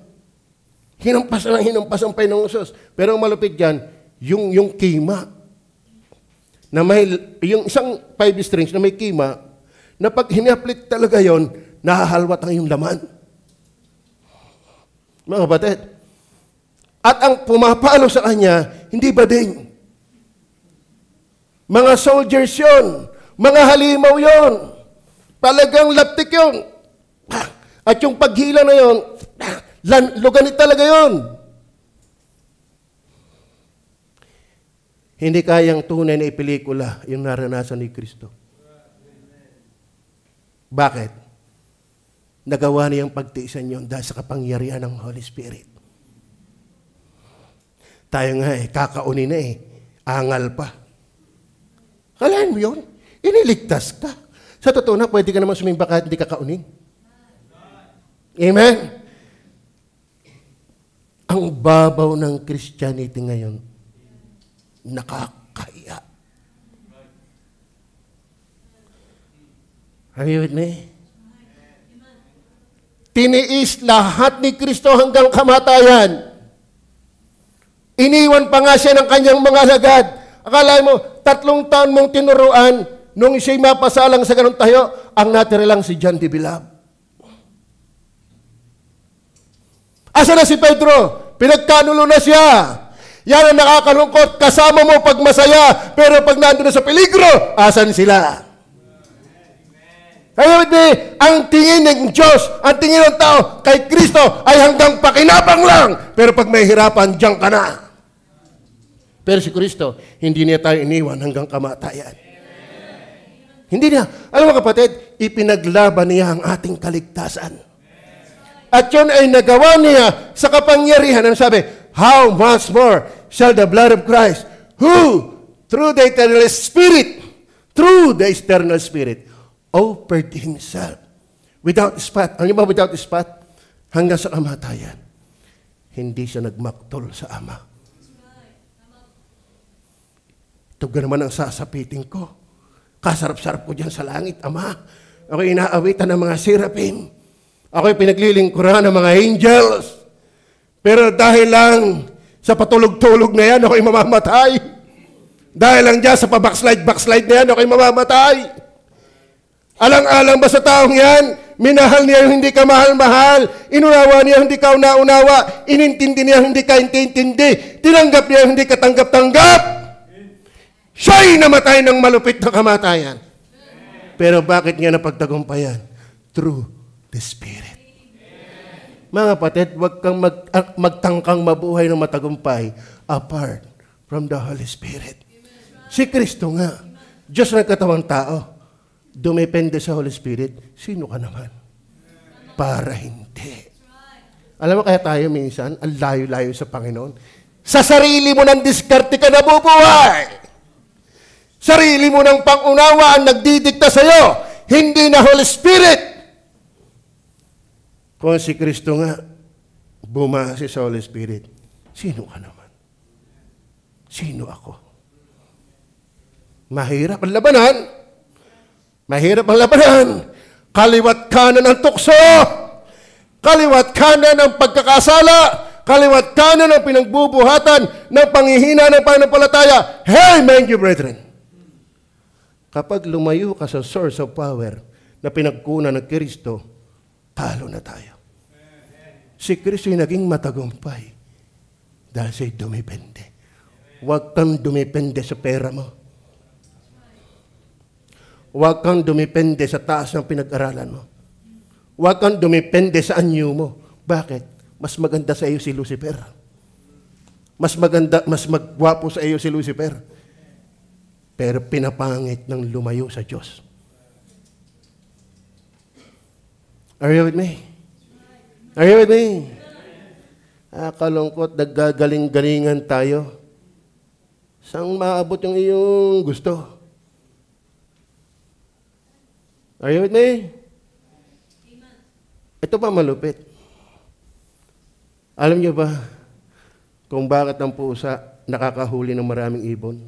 Hinampas ang Panginoong Hesus. Pero ang malupit dyan, yung kima, na may, yung isang 5 strings na may kima, na pag hinaplit talaga yon, nahahalwat ang iyong laman. Mga kapatid. At ang pumapalo sa kanya, hindi bading. Mga soldiers yon, mga halimaw yon, talagang laptik yon. At yung paghila na yon, luganit talaga yon. Hindi kayang tunay na ipelikula yung naranasan ni Kristo. Bakit? Nagawa niyang pagtiisan yun dahil sa kapangyarihan ng Holy Spirit. Tayo nga kakaunin na angal pa. Kalahin mo yun? Iniligtas ka. Sa totoo na, pwede ka naman sumimba kahit hindi ka kaunin. Amen? Ang babaw ng Christianity ngayon, nakakaya. Are you with me? Tiniis lahat ni Kristo hanggang kamatayan. Iniwan pa nga siya ng kanyang mga alagad. Akala mo, 3 taon mong tinuruan, nung siya'y mapasalang sa ganun tayo, ang natira lang si John de Bilab. Asa na si Pedro? Pinagkanulo na siya. Yan ang nakakalungkot. Kasama mo pag masaya, pero pag nandun na sa peligro, asan sila? Kaya ang tingin ng Diyos, ang tingin ng tao kay Kristo ay hanggang pakinabang lang. Pero pag may hirapan, diyan ka na. Pero si Kristo, hindi niya tayo iniwan hanggang kamatayan. Hindi niya. Alam mo kapatid, ipinaglaban niya ang ating kaligtasan. At yun ay nagawa niya sa kapangyarihan. Ano sabi? How much more shall the blood of Christ, who through the eternal Spirit, offered Himself without spot. Ano ba without spot? Hanggang sa kamatayan. Hindi siya nagmaktol sa Ama. Ito naman ang sasapitin ko. Kasarap-sarap ko dyan sa langit, Ama. Ako'y inaawitan ng mga seraphim. Ako'y pinaglilingkuran ng mga angels. Pero dahil lang sa patulog-tulog na yan, ako'y mamamatay. Dahil lang dyan sa pabackslide na yan, ako'y mamamatay. Alang-alang ba sa taong yan Minahal niya yung hindi ka mahal-mahal. Inunawa niya yung hindi ka una-unawa. Inintindi niya yung hindi ka intindi. Tinanggap niya yung hindi ka tanggap-tanggap. Siya'y namatay ng malupit na kamatayan. Pero bakit niya napagtagumpayan? Through the Spirit. Mga kapatid, huwag kang magtangkang mabuhay ng matagumpay apart from the Holy Spirit. Si Kristo nga, Diyos na katawang tao, dumepende sa Holy Spirit. Sino ka naman? Para hindi. Alam mo kaya tayo minsan, ang layo-layo sa Panginoon. Sa sarili mo ng diskarte ka nabubuhay. Sarili mo ng pangunawa ang nagdidikta sa'yo. Hindi na Holy Spirit. Kung si Kristo nga, bumase sa Holy Spirit, sino ka naman? Sino ako? Mahirap ang labanan. Mahirap ang labanan. Kaliwat kanan ang tukso. Kaliwat kanan ang pagkakasala. Kaliwat kanan ang pinagbubuhatan ng panghihina ng pananampalataya. Hey, mind you, brethren. Kapag lumayo ka sa source of power na pinagkunan ng Kristo, talo na tayo. Si Kristo ay naging matagumpay dahil siya'y dumipende. Huwag kang dumipende sa pera mo. Huwag kang dumipende sa taas ng pinag-aralan mo. Huwag kang dumipende sa anyo mo. Bakit? Mas maganda sa iyo si Lucifer. Mas maganda, mas magwapo sa iyo si Lucifer. Pero pinapangit ng lumayo sa Diyos. Are you with me? Are you with me? Kalungkot, naggagaling-galingan tayo. Saan maabot yung iyong gusto? Are you with me? Ito pa malupit. Alam niyo ba kung bakit ang pusa nakakahuli ng maraming ibon?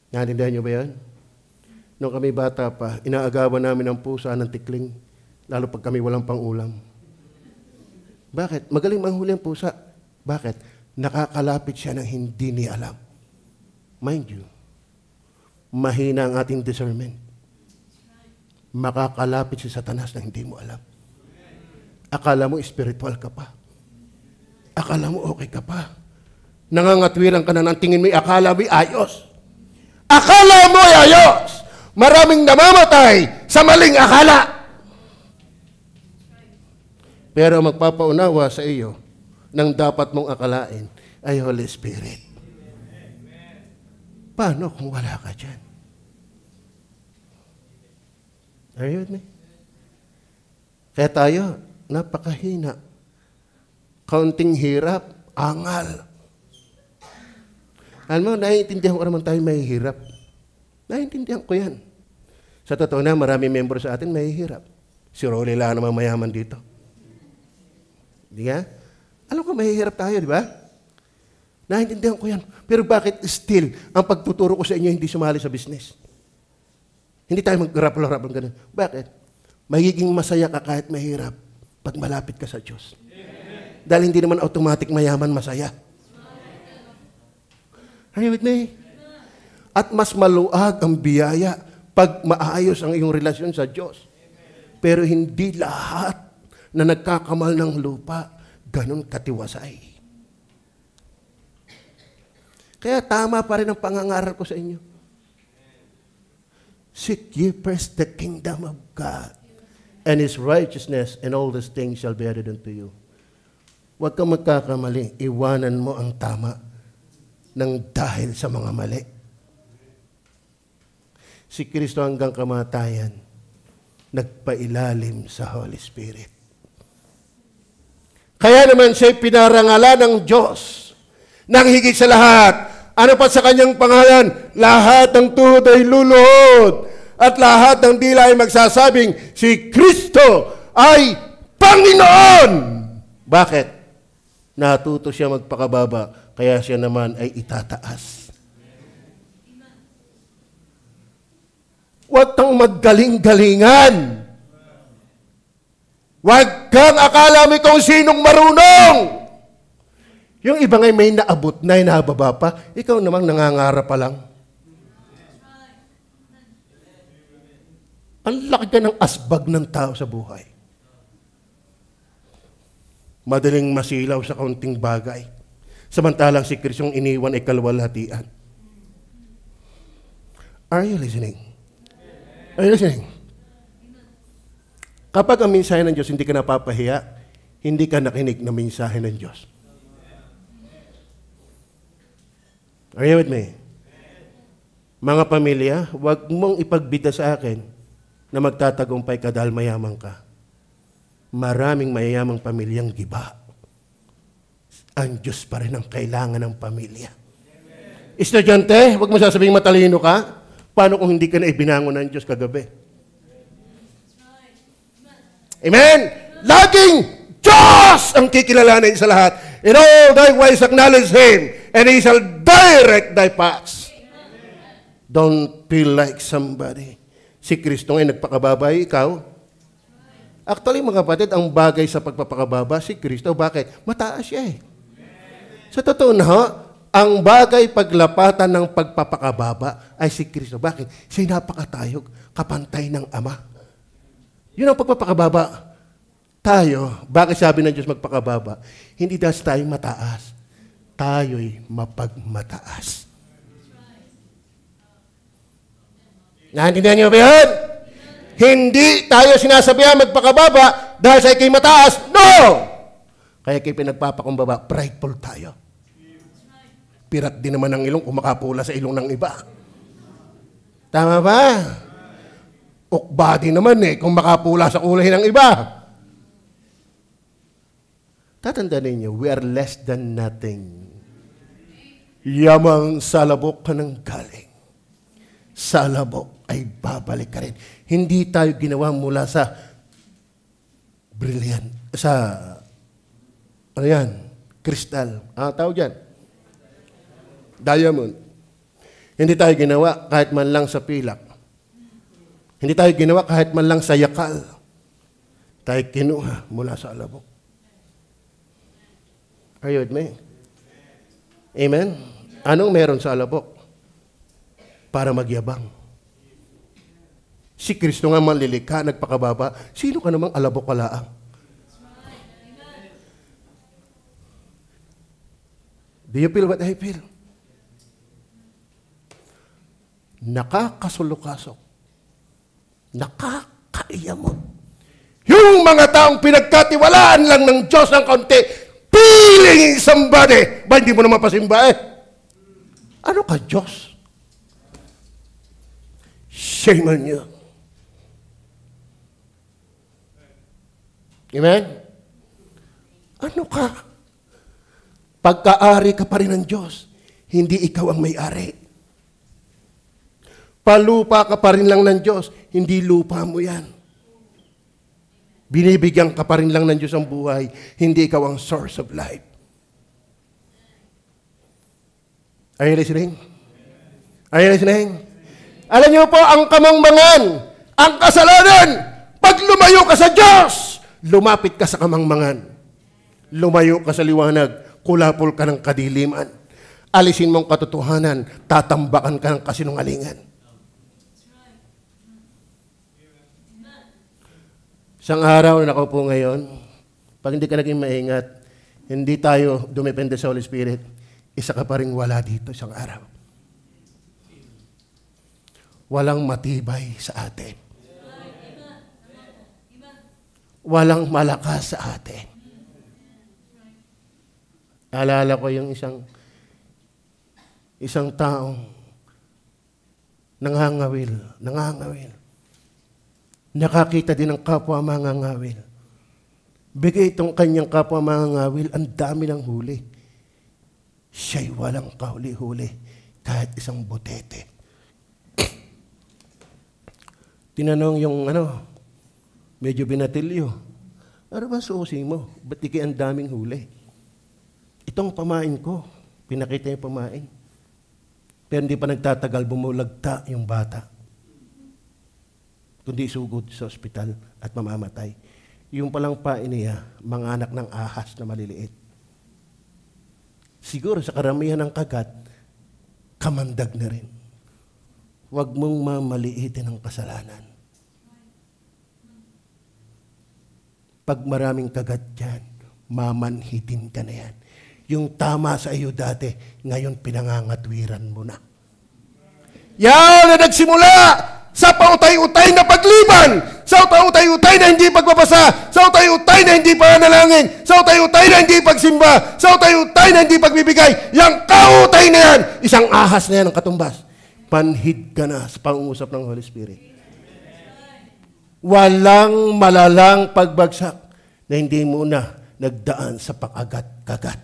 Naintindihan niyo ba yan? Nung kami bata pa, inaagawan namin ang pusa ng tikling, lalo pag kami walang pang-ulam. Bakit? Magaling manghuli ang pusa. Bakit? Nakakalapit siya ng hindi niya alam. Mind you, mahina ang ating discernment. Makakalapit si Satanas na hindi mo alam. Akala mo spiritual ka pa. Akala mo okay ka pa. Nangangatwiran ka na ng tingin mo, akala mo ayos. Akala mo ayos. Maraming namamatay sa maling akala. Pero magpapaunawa sa iyo ng dapat mong akalain ay Holy Spirit. Paano kung wala ka dyan? Are you with me? Kaya tayo, napakahina. Kaunting hirap, angal. Alam mo, naiintindihan ko naman tayo mahihirap. Naiintindihan ko yan. Sa totoo na, marami member sa atin mahihirap. Si Rolly lang naman mayaman dito. Di nga? Alam ko, mahihirap tayo, di ba? Naiintindihan ko yan. Pero bakit still, ang pagtuturo ko sa inyo hindi sumali sa business? Hindi tayo mag-rap-rap ng ganun. Bakit? Magiging masaya ka kahit mahirap pag malapit ka sa Diyos. Dahil hindi naman automatic mayaman masaya. Are you with me? At mas maluag ang biyaya pag maayos ang iyong relasyon sa Diyos. Pero hindi lahat na nagkakamal ng lupa ganun katiwasay. Kaya tama pa rin ang pangangaral ko sa inyo. Seek ye first the kingdom of God and His righteousness, and all these things shall be added unto you. Huwag kang magkakamali. Iwanan mo ang tama ng dahil sa mga mali. Si Kristo hanggang kamatayan, nagpailalim sa Holy Spirit. Kaya naman siya'y pinarangalan ng Diyos nang higit sa lahat. Ano pa sa kanyang pangalan? Lahat ng tuhod ay luluhod at lahat ng dila ay magsasabing si Kristo ay Panginoon. Bakit? Natuto siya magpakababa, kaya siya naman ay itataas. Huwag kang maggaling-galingan. Huwag kang akala mo kung sinong marunong. Yung iba ngay may naabot na, nababa pa, ikaw namang nangangarap pa lang. Ang laki ka ng asbag ng tao sa buhay. Madaling masilaw sa kaunting bagay. Samantalang si Kristong iniwan ay kalwalhatian. Are you listening? Are you listening? Kapag ang mensahe ng Diyos hindi ka napapahiya, hindi ka nakinig na mensahe ng Diyos. Are you with me? Mga pamilya, huwag mong ipagbida sa akin na magtatagumpay ka dahil mayaman ka. Maraming mayayamang pamilyang giba. Ang Diyos pa rin ang kailangan ng pamilya. Estudyante, huwag mo sasabing matalino ka. Paano kung hindi ka na ibinangon ng Diyos kagabi? Amen? Laging Diyos ang kikilalanin sa lahat. In all thy ways acknowledge Him, and He shall direct thy paths. Don't feel like somebody. Si Kristo ay nagpakababa, ikaw. Actually, mga kapatid, ang bagay sa pagpapakababa, si Kristo, bakit? Mataas siya eh. Sa totoo na, ang bagay paglapatan ng pagpapakababa ay si Kristo. Bakit? Siya'y napakatayog, kapantay ng Ama. Yun ang pagpapakababa. Tayo, bakit sabi ng Diyos magpakababa? Hindi dahil tayo mataas. Tayo'y mapagmataas. Naintindihan niyo ba yun? Hindi tayo sinasabihan magpakababa dahil sa ikay mataas. No! Kaya ikay pinagpapakumbaba, prideful tayo. Pirat din naman ang ilong kung makapula sa ilong ng iba. Tama ba? Ukbadi naman kung makapula sa kulay ng iba. Tatandaan ninyo, we are less than nothing. Yamang salabok ka ng galing. Salabok ay babalik ka rin. Hindi tayo ginawa mula sa brilliant, ano yan? Kristal. Tawag yan? Diamond. Hindi tayo ginawa kahit man lang sa pilak. Hindi tayo ginawa kahit man lang sa yakal. Tayo kinuha mula sa alabok. Are you with me? Amen? Anong meron sa alabok? Para magyabang. Si Kristo nga manlilikha, nagpakababa. Sino ka namang alabok kalaang? Do you feel what I feel? Nakakasulukasok. Nakakaiyamot. Yung mga taong pinagkatiwalaan lang ng Diyos ng konti, feeling somebody. Ba, hindi mo naman pasimba Ano ka, Diyos? Shame on you. Amen? Ano ka? Pagkaari ka pa rin ng Diyos, hindi ikaw ang may-ari. Palupa ka pa rin lang ng Diyos, hindi lupa mo yan. Binibigyan ka pa rin lang ng Diyos ang buhay, hindi ikaw ang source of life. Are you listening? Are you listening? Alam niyo po, ang kamangmangan, ang kasalanan, pag lumayo ka sa Diyos, lumapit ka sa kamangmangan. Lumayo ka sa liwanag, kulapol ka ng kadiliman. Alisin mong katotohanan, tatambakan ka ng kasinungalingan. Isang araw na nakaupo ngayon, pag hindi ka naging maingat, hindi tayo dumepende sa Holy Spirit, isa ka pa rin wala dito isang araw. Walang matibay sa atin. Walang malakas sa atin. Alala ko yung isang taong nangangawil. Nakakita din ng kapwa mangangawil. Bigay itong kanyang kapwa mangangawil, ang dami ng huli. Siya'y walang kahuli-huli, kahit isang butete. Tinanong yung medyo binatilyo. Ano ba suusing mo? Ba't di ang daming huli? Itong pamain ko, pinakita yung pamain. Pero hindi pa nagtatagal, bumulagta yung bata. Kundi sugod sa ospital at mamamatay. Yung palang pain niya, mga anak ng ahas na maliliit. Siguro sa karamihan ng kagat, kamandag na rin. Huwag mong mamaliitin ang kasalanan. Pag maraming kagat dyan, mamanhitin ka na yan. Yung tama sa iyo dati, ngayon pinangangatwiran mo na. Yan na nagsimula sa pautay-utay na pagliban, sa pautay-utay na hindi pagbabasa, sa pautay-utay na hindi pananalangin, sa pautay-utay na hindi pagsimba, sa pautay-utay na hindi pagbibigay. Yang kautay na yan, isang ahas na yan ang katumbas. Panhid ka na sa pangungusap ng Holy Spirit. Walang malalang pagbagsak na hindi mo na nagdaan sa pakagat-kagat.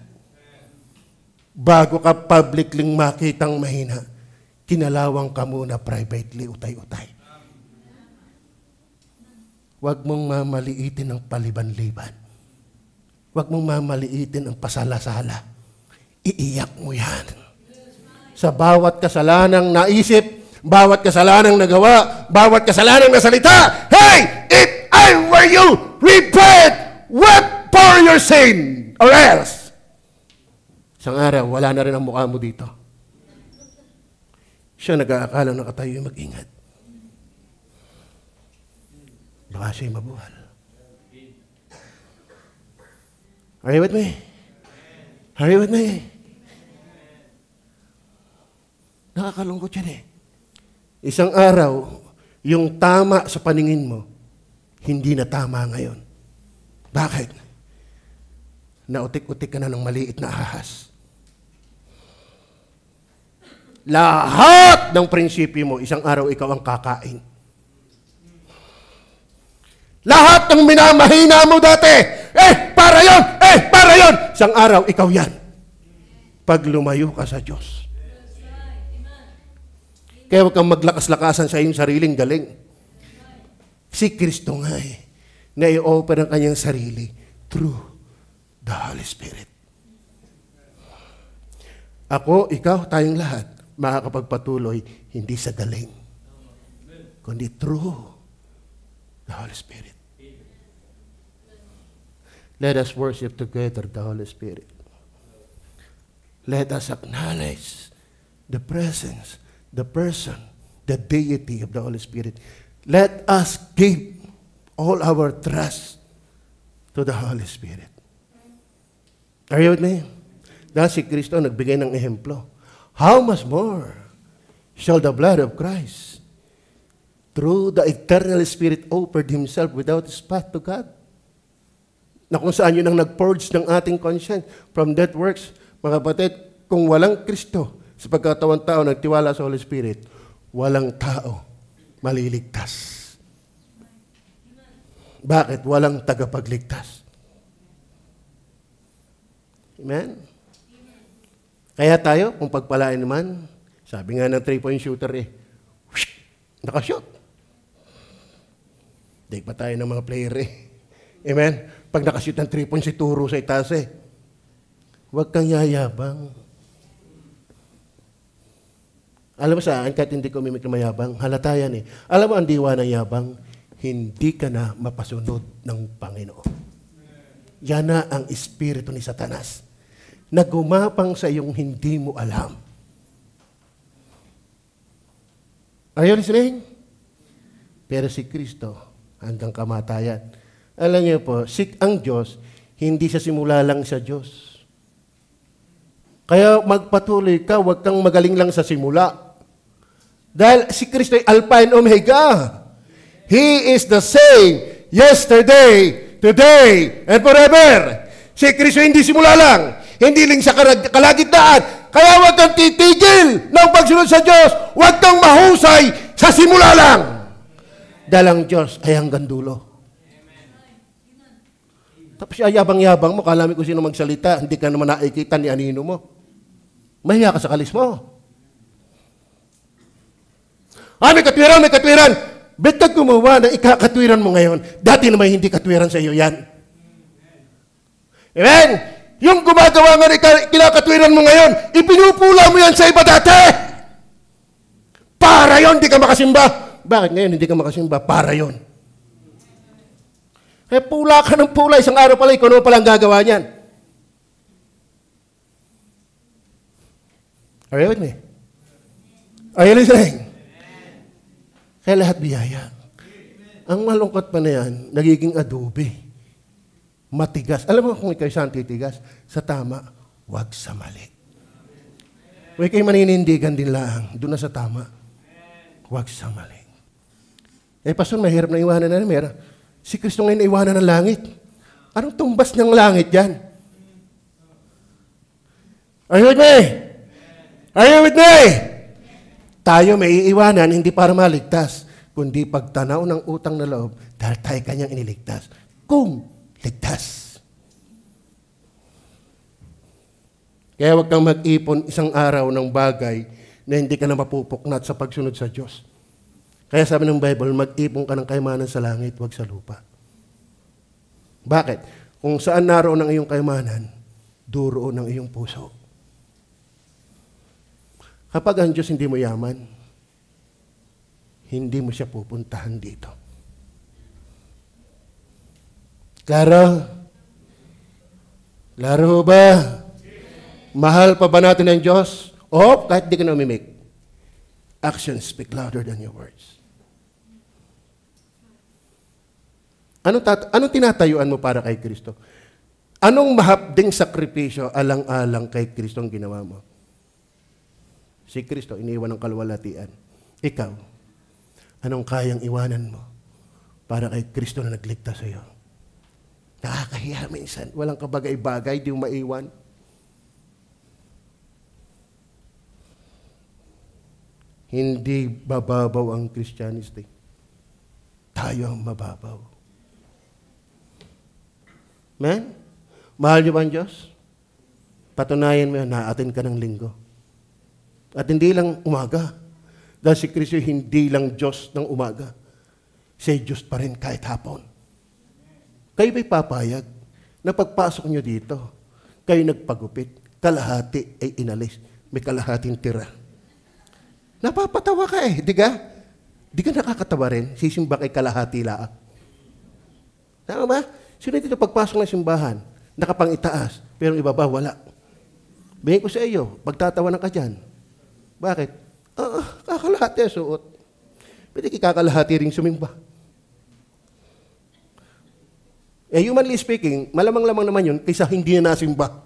Bago ka publicly makitang mahina, kinalawang ka muna privately, utay-utay. Huwag mong mamaliitin ang paliban-liban. Huwag mong mamaliitin ang pasala-sala. Iiyak mo yan. Sa bawat kasalanang naisip, bawat kasalanang nagawa, bawat kasalanang nasalita, hey, if I were you, repent, weep for your sin, or else. Isang araw, wala na rin ang mukha mo dito. Siya nag-aakala nakatayo mag-ingat. Baka siya'y mabuhal. Are you with me? Are you with me? Nakakalungkot yan eh. Isang araw, yung tama sa paningin mo, hindi na tama ngayon. Bakit? Nautik-utik ka na ng maliit na ahas. Lahat ng prinsipyo mo, isang araw ikaw ang kakain. Lahat ng minamahina mo dati, para yon! Isang araw, ikaw yan. Pag lumayo ka sa Diyos. Kaya huwag kang maglakas-lakasan sa iyong sariling galing. Si Kristo nga na i-offer ang kanyang sarili through the Holy Spirit. Ako, ikaw, tayong lahat, makakapagpatuloy hindi sa galing, kundi through the Holy Spirit. Let us worship together the Holy Spirit. Let us acknowledge the presence, the person, the deity of the Holy Spirit. Let us give all our trust to the Holy Spirit. Are you with me? Dahil si Kristo nagbigay ng ehemplo. How much more shall the blood of Christ, through the eternal Spirit, offered Himself without spot to God? Na kung saan yun ang nag-purge ng ating conscience from dead works. Mga kapatid, kung walang Kristo sa pagkatawang tao nagtiwala sa Holy Spirit, walang tao maliligtas. Bakit? Walang tagapagligtas. Amen? Kaya tayo, kung pagpalain naman, sabi nga ng 3-point shooter nakashoot. Daig pa tayo ng mga player Amen? Pag nakashoot ng 3-point si turo sa itaas huwag kang yayabang. Alam mo saan, kahit hindi ko mimik na mayabang, halata yan Alam mo ang diwa ng yabang, hindi ka na mapasunod ng Panginoon. Yan na ang espiritu ni Satanas. Nagumapang sa iyong hindi mo alam. Are you listening? Pero si Kristo, hanggang kamatayan. Alam niyo po, ang Diyos, hindi sa simula lang sa Diyos. Kaya magpatuloy ka, huwag kang magaling lang sa simula. Dahil si Kristo ay Alpha and Omega. He is the same yesterday, today, and forever. Si Kristo hindi simula lang. Hindi lang sa kalagitnaan. Kaya huwag kang titigil ng pagsunod sa Diyos. Huwag kang mahusay sa simula lang. Dahil ang Diyos ay hanggang dulo. Tapos yabang-yabang mo, kalami kung sino magsalita, hindi ka naman nakikita ni anino mo. Mahiya ka sa kalis mo. May katwiran. Bet ka gumawa na ikakatwiran mo ngayon. Dati naman hindi katwiran sa iyo yan. Amen? Yung gumagawa nga kinakatwiran mo ngayon, ipinupula mo yan sa iba dati. Para yon, hindi ka makasimba. Bakit ngayon hindi ka makasimba? Para yon. Kaya pula ka ng pula, isang araw pala, ikaw naman palang gagawa niyan. Are you with me? Are you listening? Kaya lahat biyaya. Ang malungkot pa na yan, nagiging adobe. matigas. Alam mo kung ikaw saan titigas? Sa tama, wag sa mali. Huwag kayo maninindigan din lang. Doon na sa tama. Wag sa mali. Pastor, mahirap na iwanan na namin. Si Kristo ngayon iwanan ng langit. Anong tumbas ng langit yan? Are you with me? Are you with me? Tayo may iiwanan, hindi para maligtas, kundi pagtanaw ng utang na loob dahil tayo kanyang iniligtas. Kung ligtas. Kaya huwag kang mag-ipon isang araw ng bagay na hindi ka na mapupuknat sa pagsunod sa Diyos. Kaya sabi ng Bible, mag-ipon ka ng kayamanan sa langit, huwag sa lupa. Bakit? Kung saan naroon ang iyong kayamanan, duroon ang iyong puso. Kapag ang Diyos hindi mo yaman, hindi mo siya pupuntahan dito. Klaro? Klaro ba? Mahal pa ba natin ang Diyos? O kahit di ka na umimik, actions speak louder than your words. Anong tinatayuan mo para kay Kristo? Anong mahapding sakripisyo alang-alang kay Kristo ang ginawa mo? Si Kristo, iniwan ng kalwalatian. Ikaw, anong kayang iwanan mo para kay Kristo na nagligtas sa iyo? Nakakahiya minsan. Walang kabagay-bagay, di mo maiwan. Hindi bababaw ang Christianity. Tayo ang mababaw. Man, mahal niyo ba ang Diyos? Patunayan mo yan, naatin ka ng linggo. At hindi lang umaga. Dahil si Kristo hindi lang Diyos ng umaga. Siya Diyos pa rin kahit hapon. Kayo ba'y papayag na pagpasok nyo dito, kayo nagpagupit, kalahati ay inalis, may kalahating tira. Napapatawa ka eh, di ka? Di ka nakakatawa rin, sisimba kay kalahati laang. Tama ba? Sino dito pagpasok ng simbahan, nakapangitaas, pero ibaba wala. Bigay ko sa iyo, pagtatawanan ka dyan. Bakit? Kakalahati suot. Pwede kakalahati ring sumimba. Humanly speaking, malamang-lamang naman yun kaysa hindi na nasimba.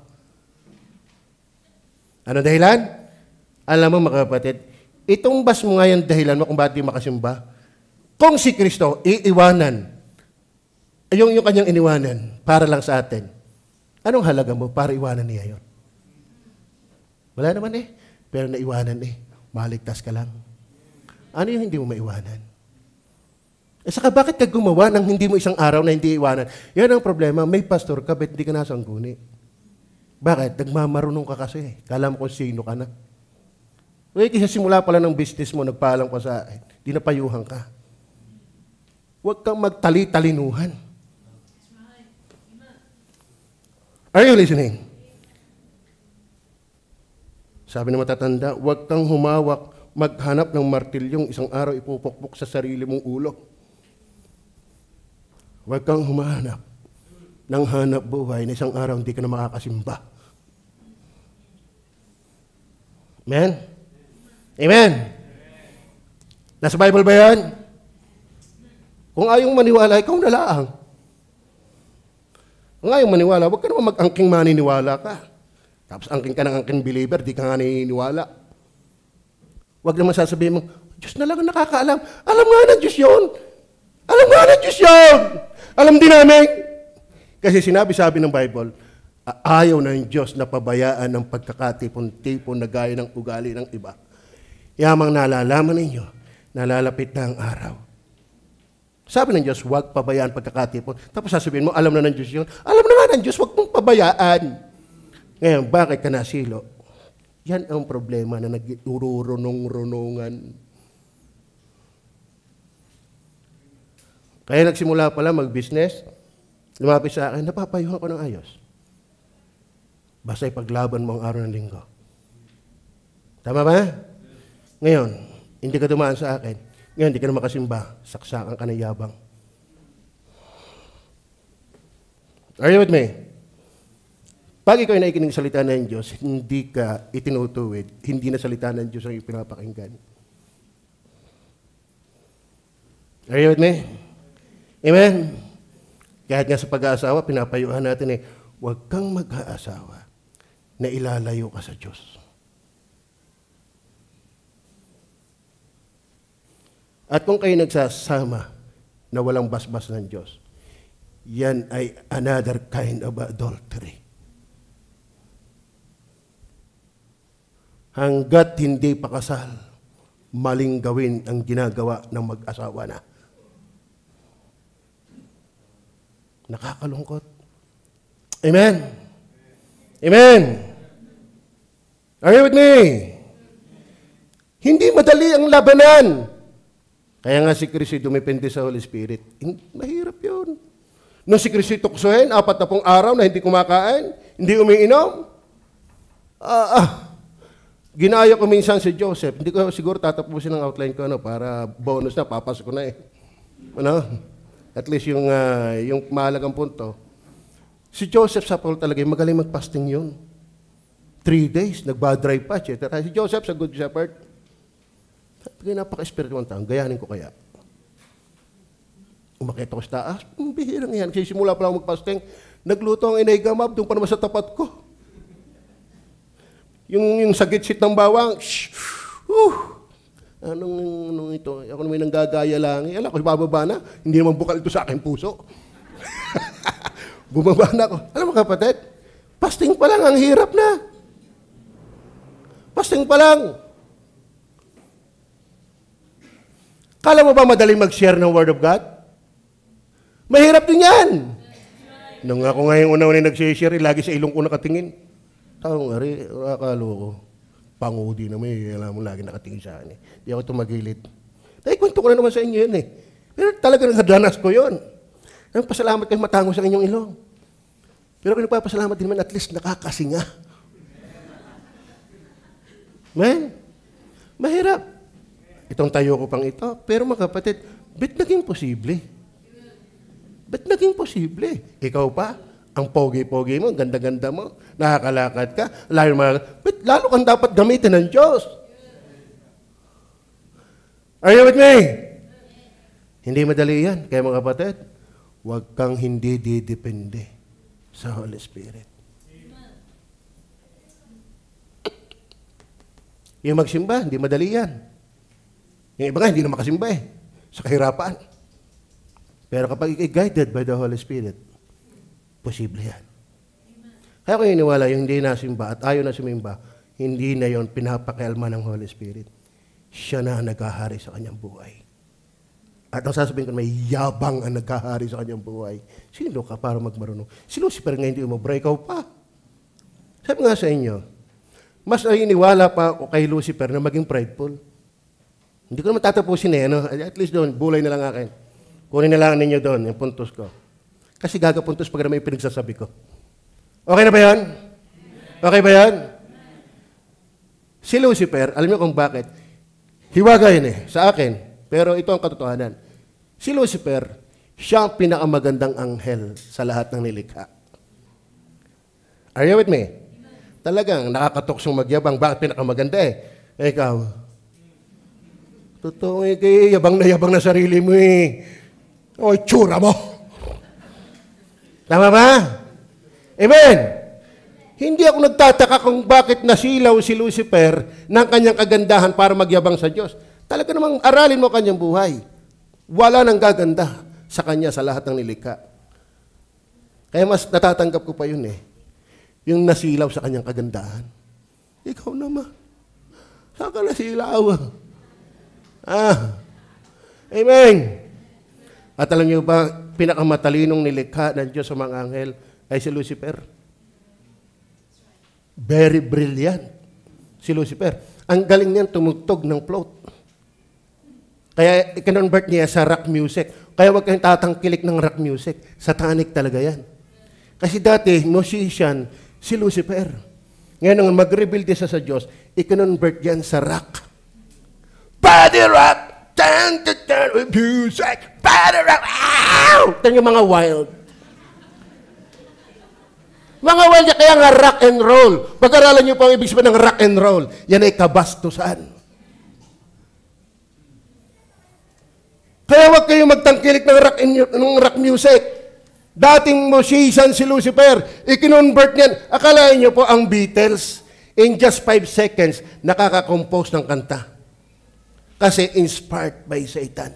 Ano dahilan? Alam mo mga kapatid, itong bas mo nga yung dahilan mo kung bakit di makasimba. Kung si Kristo iiwanan, yung kanyang iniwanan para lang sa atin, anong halaga mo para iwanan niya yun? Wala naman eh. Pero naiwanan eh. Maligtas ka lang. Ano yung hindi mo maiwanan? Saka bakit ka gumawa ng hindi mo isang araw na hindi iwanan? Yan ang problema. May pastor ka, bet hindi ka nasangguni. Bakit? Nagmamarunong ka kasi. Kala mo kung sino ka na. Kasi simula pala ng business mo, nagpaalam ka sa akin. Di napayuhan ka. Huwag kang magtali-talinuhan. Are you listening? Sabi ng matatanda, huwag kang humawak, maghanap ng martilyong isang araw ipupukpok sa sarili mong ulo. Huwag kang humahanap ng hanap buhay na isang araw hindi ka na makakasimba. Amen? Amen? Nasa Bible ba yan? Kung ayaw maniwala, ikaw na lang. Kung ayaw maniwala, huwag ka naman mag-angking maniniwala ka. Tapos angking ka ng angking believer, di ka nga naniniwala. Huwag naman sasabihin mo, Diyos na lang ang nakakaalam. Alam nga na Diyos yun. Alam nga na Diyos yun. Alam din namin. Kasi sabi ng Bible, ayaw ng Diyos na pabayaan ng pagkakatipon-tipon na gaya ng ugali ng iba. Yamang nalalaman ninyo, nalalapit na ang araw. Sabi ng Diyos, huwag pabayaan pagkakatipon. Tapos sasabihin mo, alam na ng Diyos yun. Alam na nga ng Diyos, huwag mong pabayaan. Ngayon, bakit ka nasilo? Yan ang problema na nag-ururunong-runungan. Kaya nagsimula pala mag-business, lumapit sa akin, napapayuhan ko ng ayos. Basta ipaglaban mo ang araw ng linggo. Tama ba? Ngayon, hindi ka dumaan sa akin. Ngayon, hindi ka na makasimba. Saksakan ka ng yabang. Are you with me? Pag ikaw ay naikinig salita ng Diyos, hindi ka itinutuwid, hindi na salita ng Diyos ang ipinapakinggan. Are you with me? Amen? Kahit nga sa pag-aasawa, pinapayuhan natin huwag kang mag-aasawa na ilalayo ka sa Diyos. At kung kayo nagsasama na walang basbas ng Diyos, yan ay another kind of adultery. Hanggat hindi pa kasal, maling gawin ang ginagawa ng mag-asawa na. Nakakalungkot. Amen? Amen? Are you with me? Hindi madali ang labanan. Kaya nga si Kristo dumepende sa Holy Spirit. Mahirap yun. Nung si Kristo tuksohin, 40 araw na hindi kumakain, hindi umiinom, ginaya ko minsan si Joseph. Hindi ko siguro tatapusin ang outline ko para bonus na, papasok ko na At least yung mahalagang punto. Si Joseph sa Paul talaga, magaling mag-fasting yun. 3 days, nagba-drive pa, etc. Si Joseph sa Good Shepherd, napaka-spiritual taon, gayanin ko kaya. Umakit ako sa taas, bihirang yan. Kasi simula pa lang mag-fasting, nagluto ang inay gamab, doon pa naman sa tapat ko. Yung sagit-sit ng bawang, anong ito? Ako naman nanggagaya lang. Alam ko, bababa na. Hindi naman bukal ito sa aking puso. Bumaba na ako. Alam mo kapatid, fasting pa lang, ang hirap na. Fasting pa lang. Kala mo ba madaling mag-share ng Word of God? Mahirap din yan. Nung ako ngayon una-una nag-share, lagi sa ilong ko nakatingin. Taong ari, akalo ko. Pangudi naman alam mo lagi nakatingin sa akin. Di ako tumagilid. Dahil kwento ko na naman sa inyo yun Pero talaga nagadanas ko yun. Pasalamat kayo matango sa inyong ilong. Pero kung nagpapasalamat din naman, at least nakakasinga. Man, mahirap. Itong tayo ko pang ito. Pero mga kapatid, ba't naging posible? Ba't naging posible? Ikaw pa? Ang pogi-pogi mo, ganda-ganda mo, nakakalakad ka, lalo kang dapat gamitin ng Diyos. Are you with me? Hindi madali yan. Kaya mga kapatid, huwag kang hindi didepende sa Holy Spirit. Yung magsimba, hindi madali yan. Yung iba nga, hindi na makasimba sa kahirapan. Pero kapag guided by the Holy Spirit, posible yan. Kaya kung iniwala yung hindi nasimba at ayaw na sumimba, hindi na yon pinapakialma ng Holy Spirit. Siya na naghahari sa kanyang buhay. At ang sasabihin ko, may yabang ang naghahari sa kanyang buhay. Sino ka para magmarunong? Si Lucifer nga hindi umobra, ikaw pa. Sabi nga sa inyo, mas iniwala pa ako kay Lucifer na maging prideful. Hindi ko naman tatapusin At least doon, bulay na lang akin. Kunin na lang ninyo doon, yung puntos ko. Kasi gagapuntos pag naman yung pinagsasabi ko. Okay na ba yan? Okay ba yan? Si Lucifer, alam niyo kung bakit? Hiwaga yun sa akin. Pero ito ang katotohanan. Si Lucifer, siya ang pinakamagandang anghel sa lahat ng nilikha. Are you with me? Talagang nakakatuksong magyabang. Bakit pinakamaganda Ikaw. Totoo yabang na sarili mo O, tsura mo. Tama ba? Amen. Hindi ako nagtataka kung bakit nasilaw si Lucifer ng kanyang kagandahan para magyabang sa Diyos. Talaga namang aralin mo kanyang buhay. Wala nang gaganda sa kanya sa lahat ng nilikha. Kaya mas natatanggap ko pa yun Yung nasilaw sa kanyang kagandahan. Ikaw naman. Saan ka nasilaw? Amen. At alam niyo ba, pinakamatalinong nilikha ng Diyos sa mga anghel ay si Lucifer. Very brilliant. Si Lucifer. Ang galing niyan tumugtog ng flute. Kaya i-convert niya sa rock music. Kaya huwag kayong tatangkilik ng rock music. Satanic talaga yan. Kasi dati, musician, si Lucifer. Ngayon, nang mag-rebuild siya sa Diyos, i-convert yan sa rock. Body rock! Music! Body rock! Ito yung mga wild. Mga wild, kaya nga rock and roll. Pag-aralan niyo po ang ibig sabihin ng rock and roll. Yan ay kabastusan. Kaya huwag kayong magtangkilik ng rock music. Dating musician si Lucifer, ikinonvert niyan. Akalain niyo po ang Beatles, in just 5 seconds, nakaka-compose ng kanta. Kasi inspired by Satan.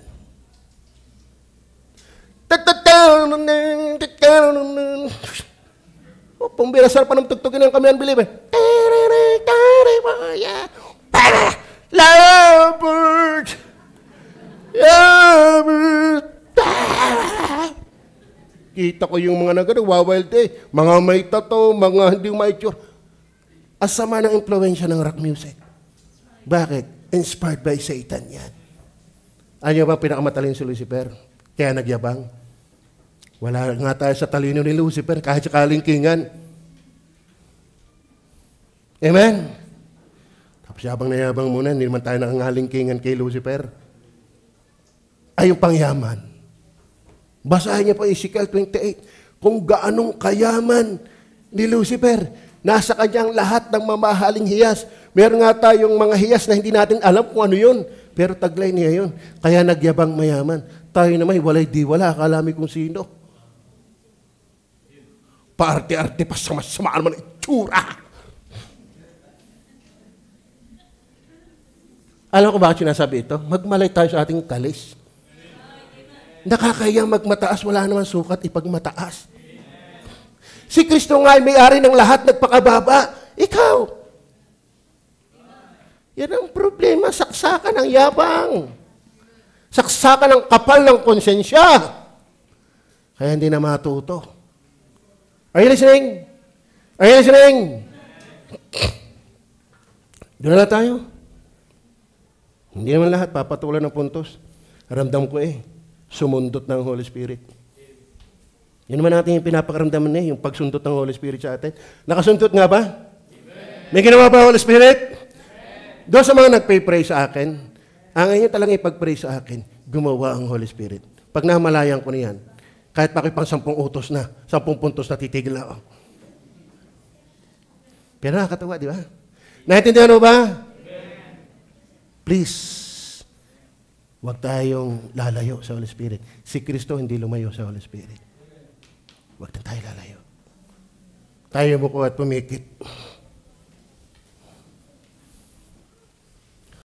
Pumbirasal pa ng tugtugin ng kami unbeliever. Lovebird! Lovebird! Kita ko yung mga nagwawild mga may tato, mga hindi mature. Asama ng impluensya ng rock music. Bakit? Inspired by Satan yan. Ano ba pinakamatalino si Lucifer? Kaya nagyabang. Wala nga tayo sa talino ni Lucifer kahit sa kalingkingan. Amen? Tapos yabang na yabang muna, hindi naman tayo nakangalingkingan kay Lucifer. Ay yung pangyaman. Basahin niyo po Ezekiel 28 kung gaanong kayaman ni Lucifer. Nasa kanyang lahat ng mamahaling hiyas. Meron nga tayong mga hiyas na hindi natin alam kung ano yun. Pero taglay niya yun. Kaya nagyabang mayaman. Tayo naman, walay di wala. Akala mo kung sino. Paarte-arte pa sama-sama naman itsura. Alam ko bakit sinasabi ito? Magmalay tayo sa ating kalis. Nakakayang magmataas, wala naman sukat ipagmataas. Si Kristo nga ay may-ari ng lahat, nagpakababa. Ikaw. Yan ang problema, saksakan ng yabang. Saksakan ng kapal ng konsensya. Kaya hindi na matuto. Are you listening? Are you listening? Doon na tayo. Hindi naman lahat papatulan ng puntos. Ramdam ko sumundot ng Holy Spirit. Yun naman natin yung pinapakaramdaman yung pagsundot ng Holy Spirit sa atin. Nakasundot nga ba? Amen. May ginawa ba Holy Spirit? Amen. Doon sa mga nagpay-pray sa akin, ang inyo talagang ipag-pray sa akin, gumawa ang Holy Spirit. Pag namalayan ko niyan, kahit pakipang 10 utos na, 10 puntos na titigil na ako. Pero nakakatawa, di ba? Naintindihan mo ba? Amen. Please, huwag tayong lalayo sa Holy Spirit. Si Kristo hindi lumayo sa Holy Spirit. Huwag na tayo lalayo. Tayo buko at pumikit.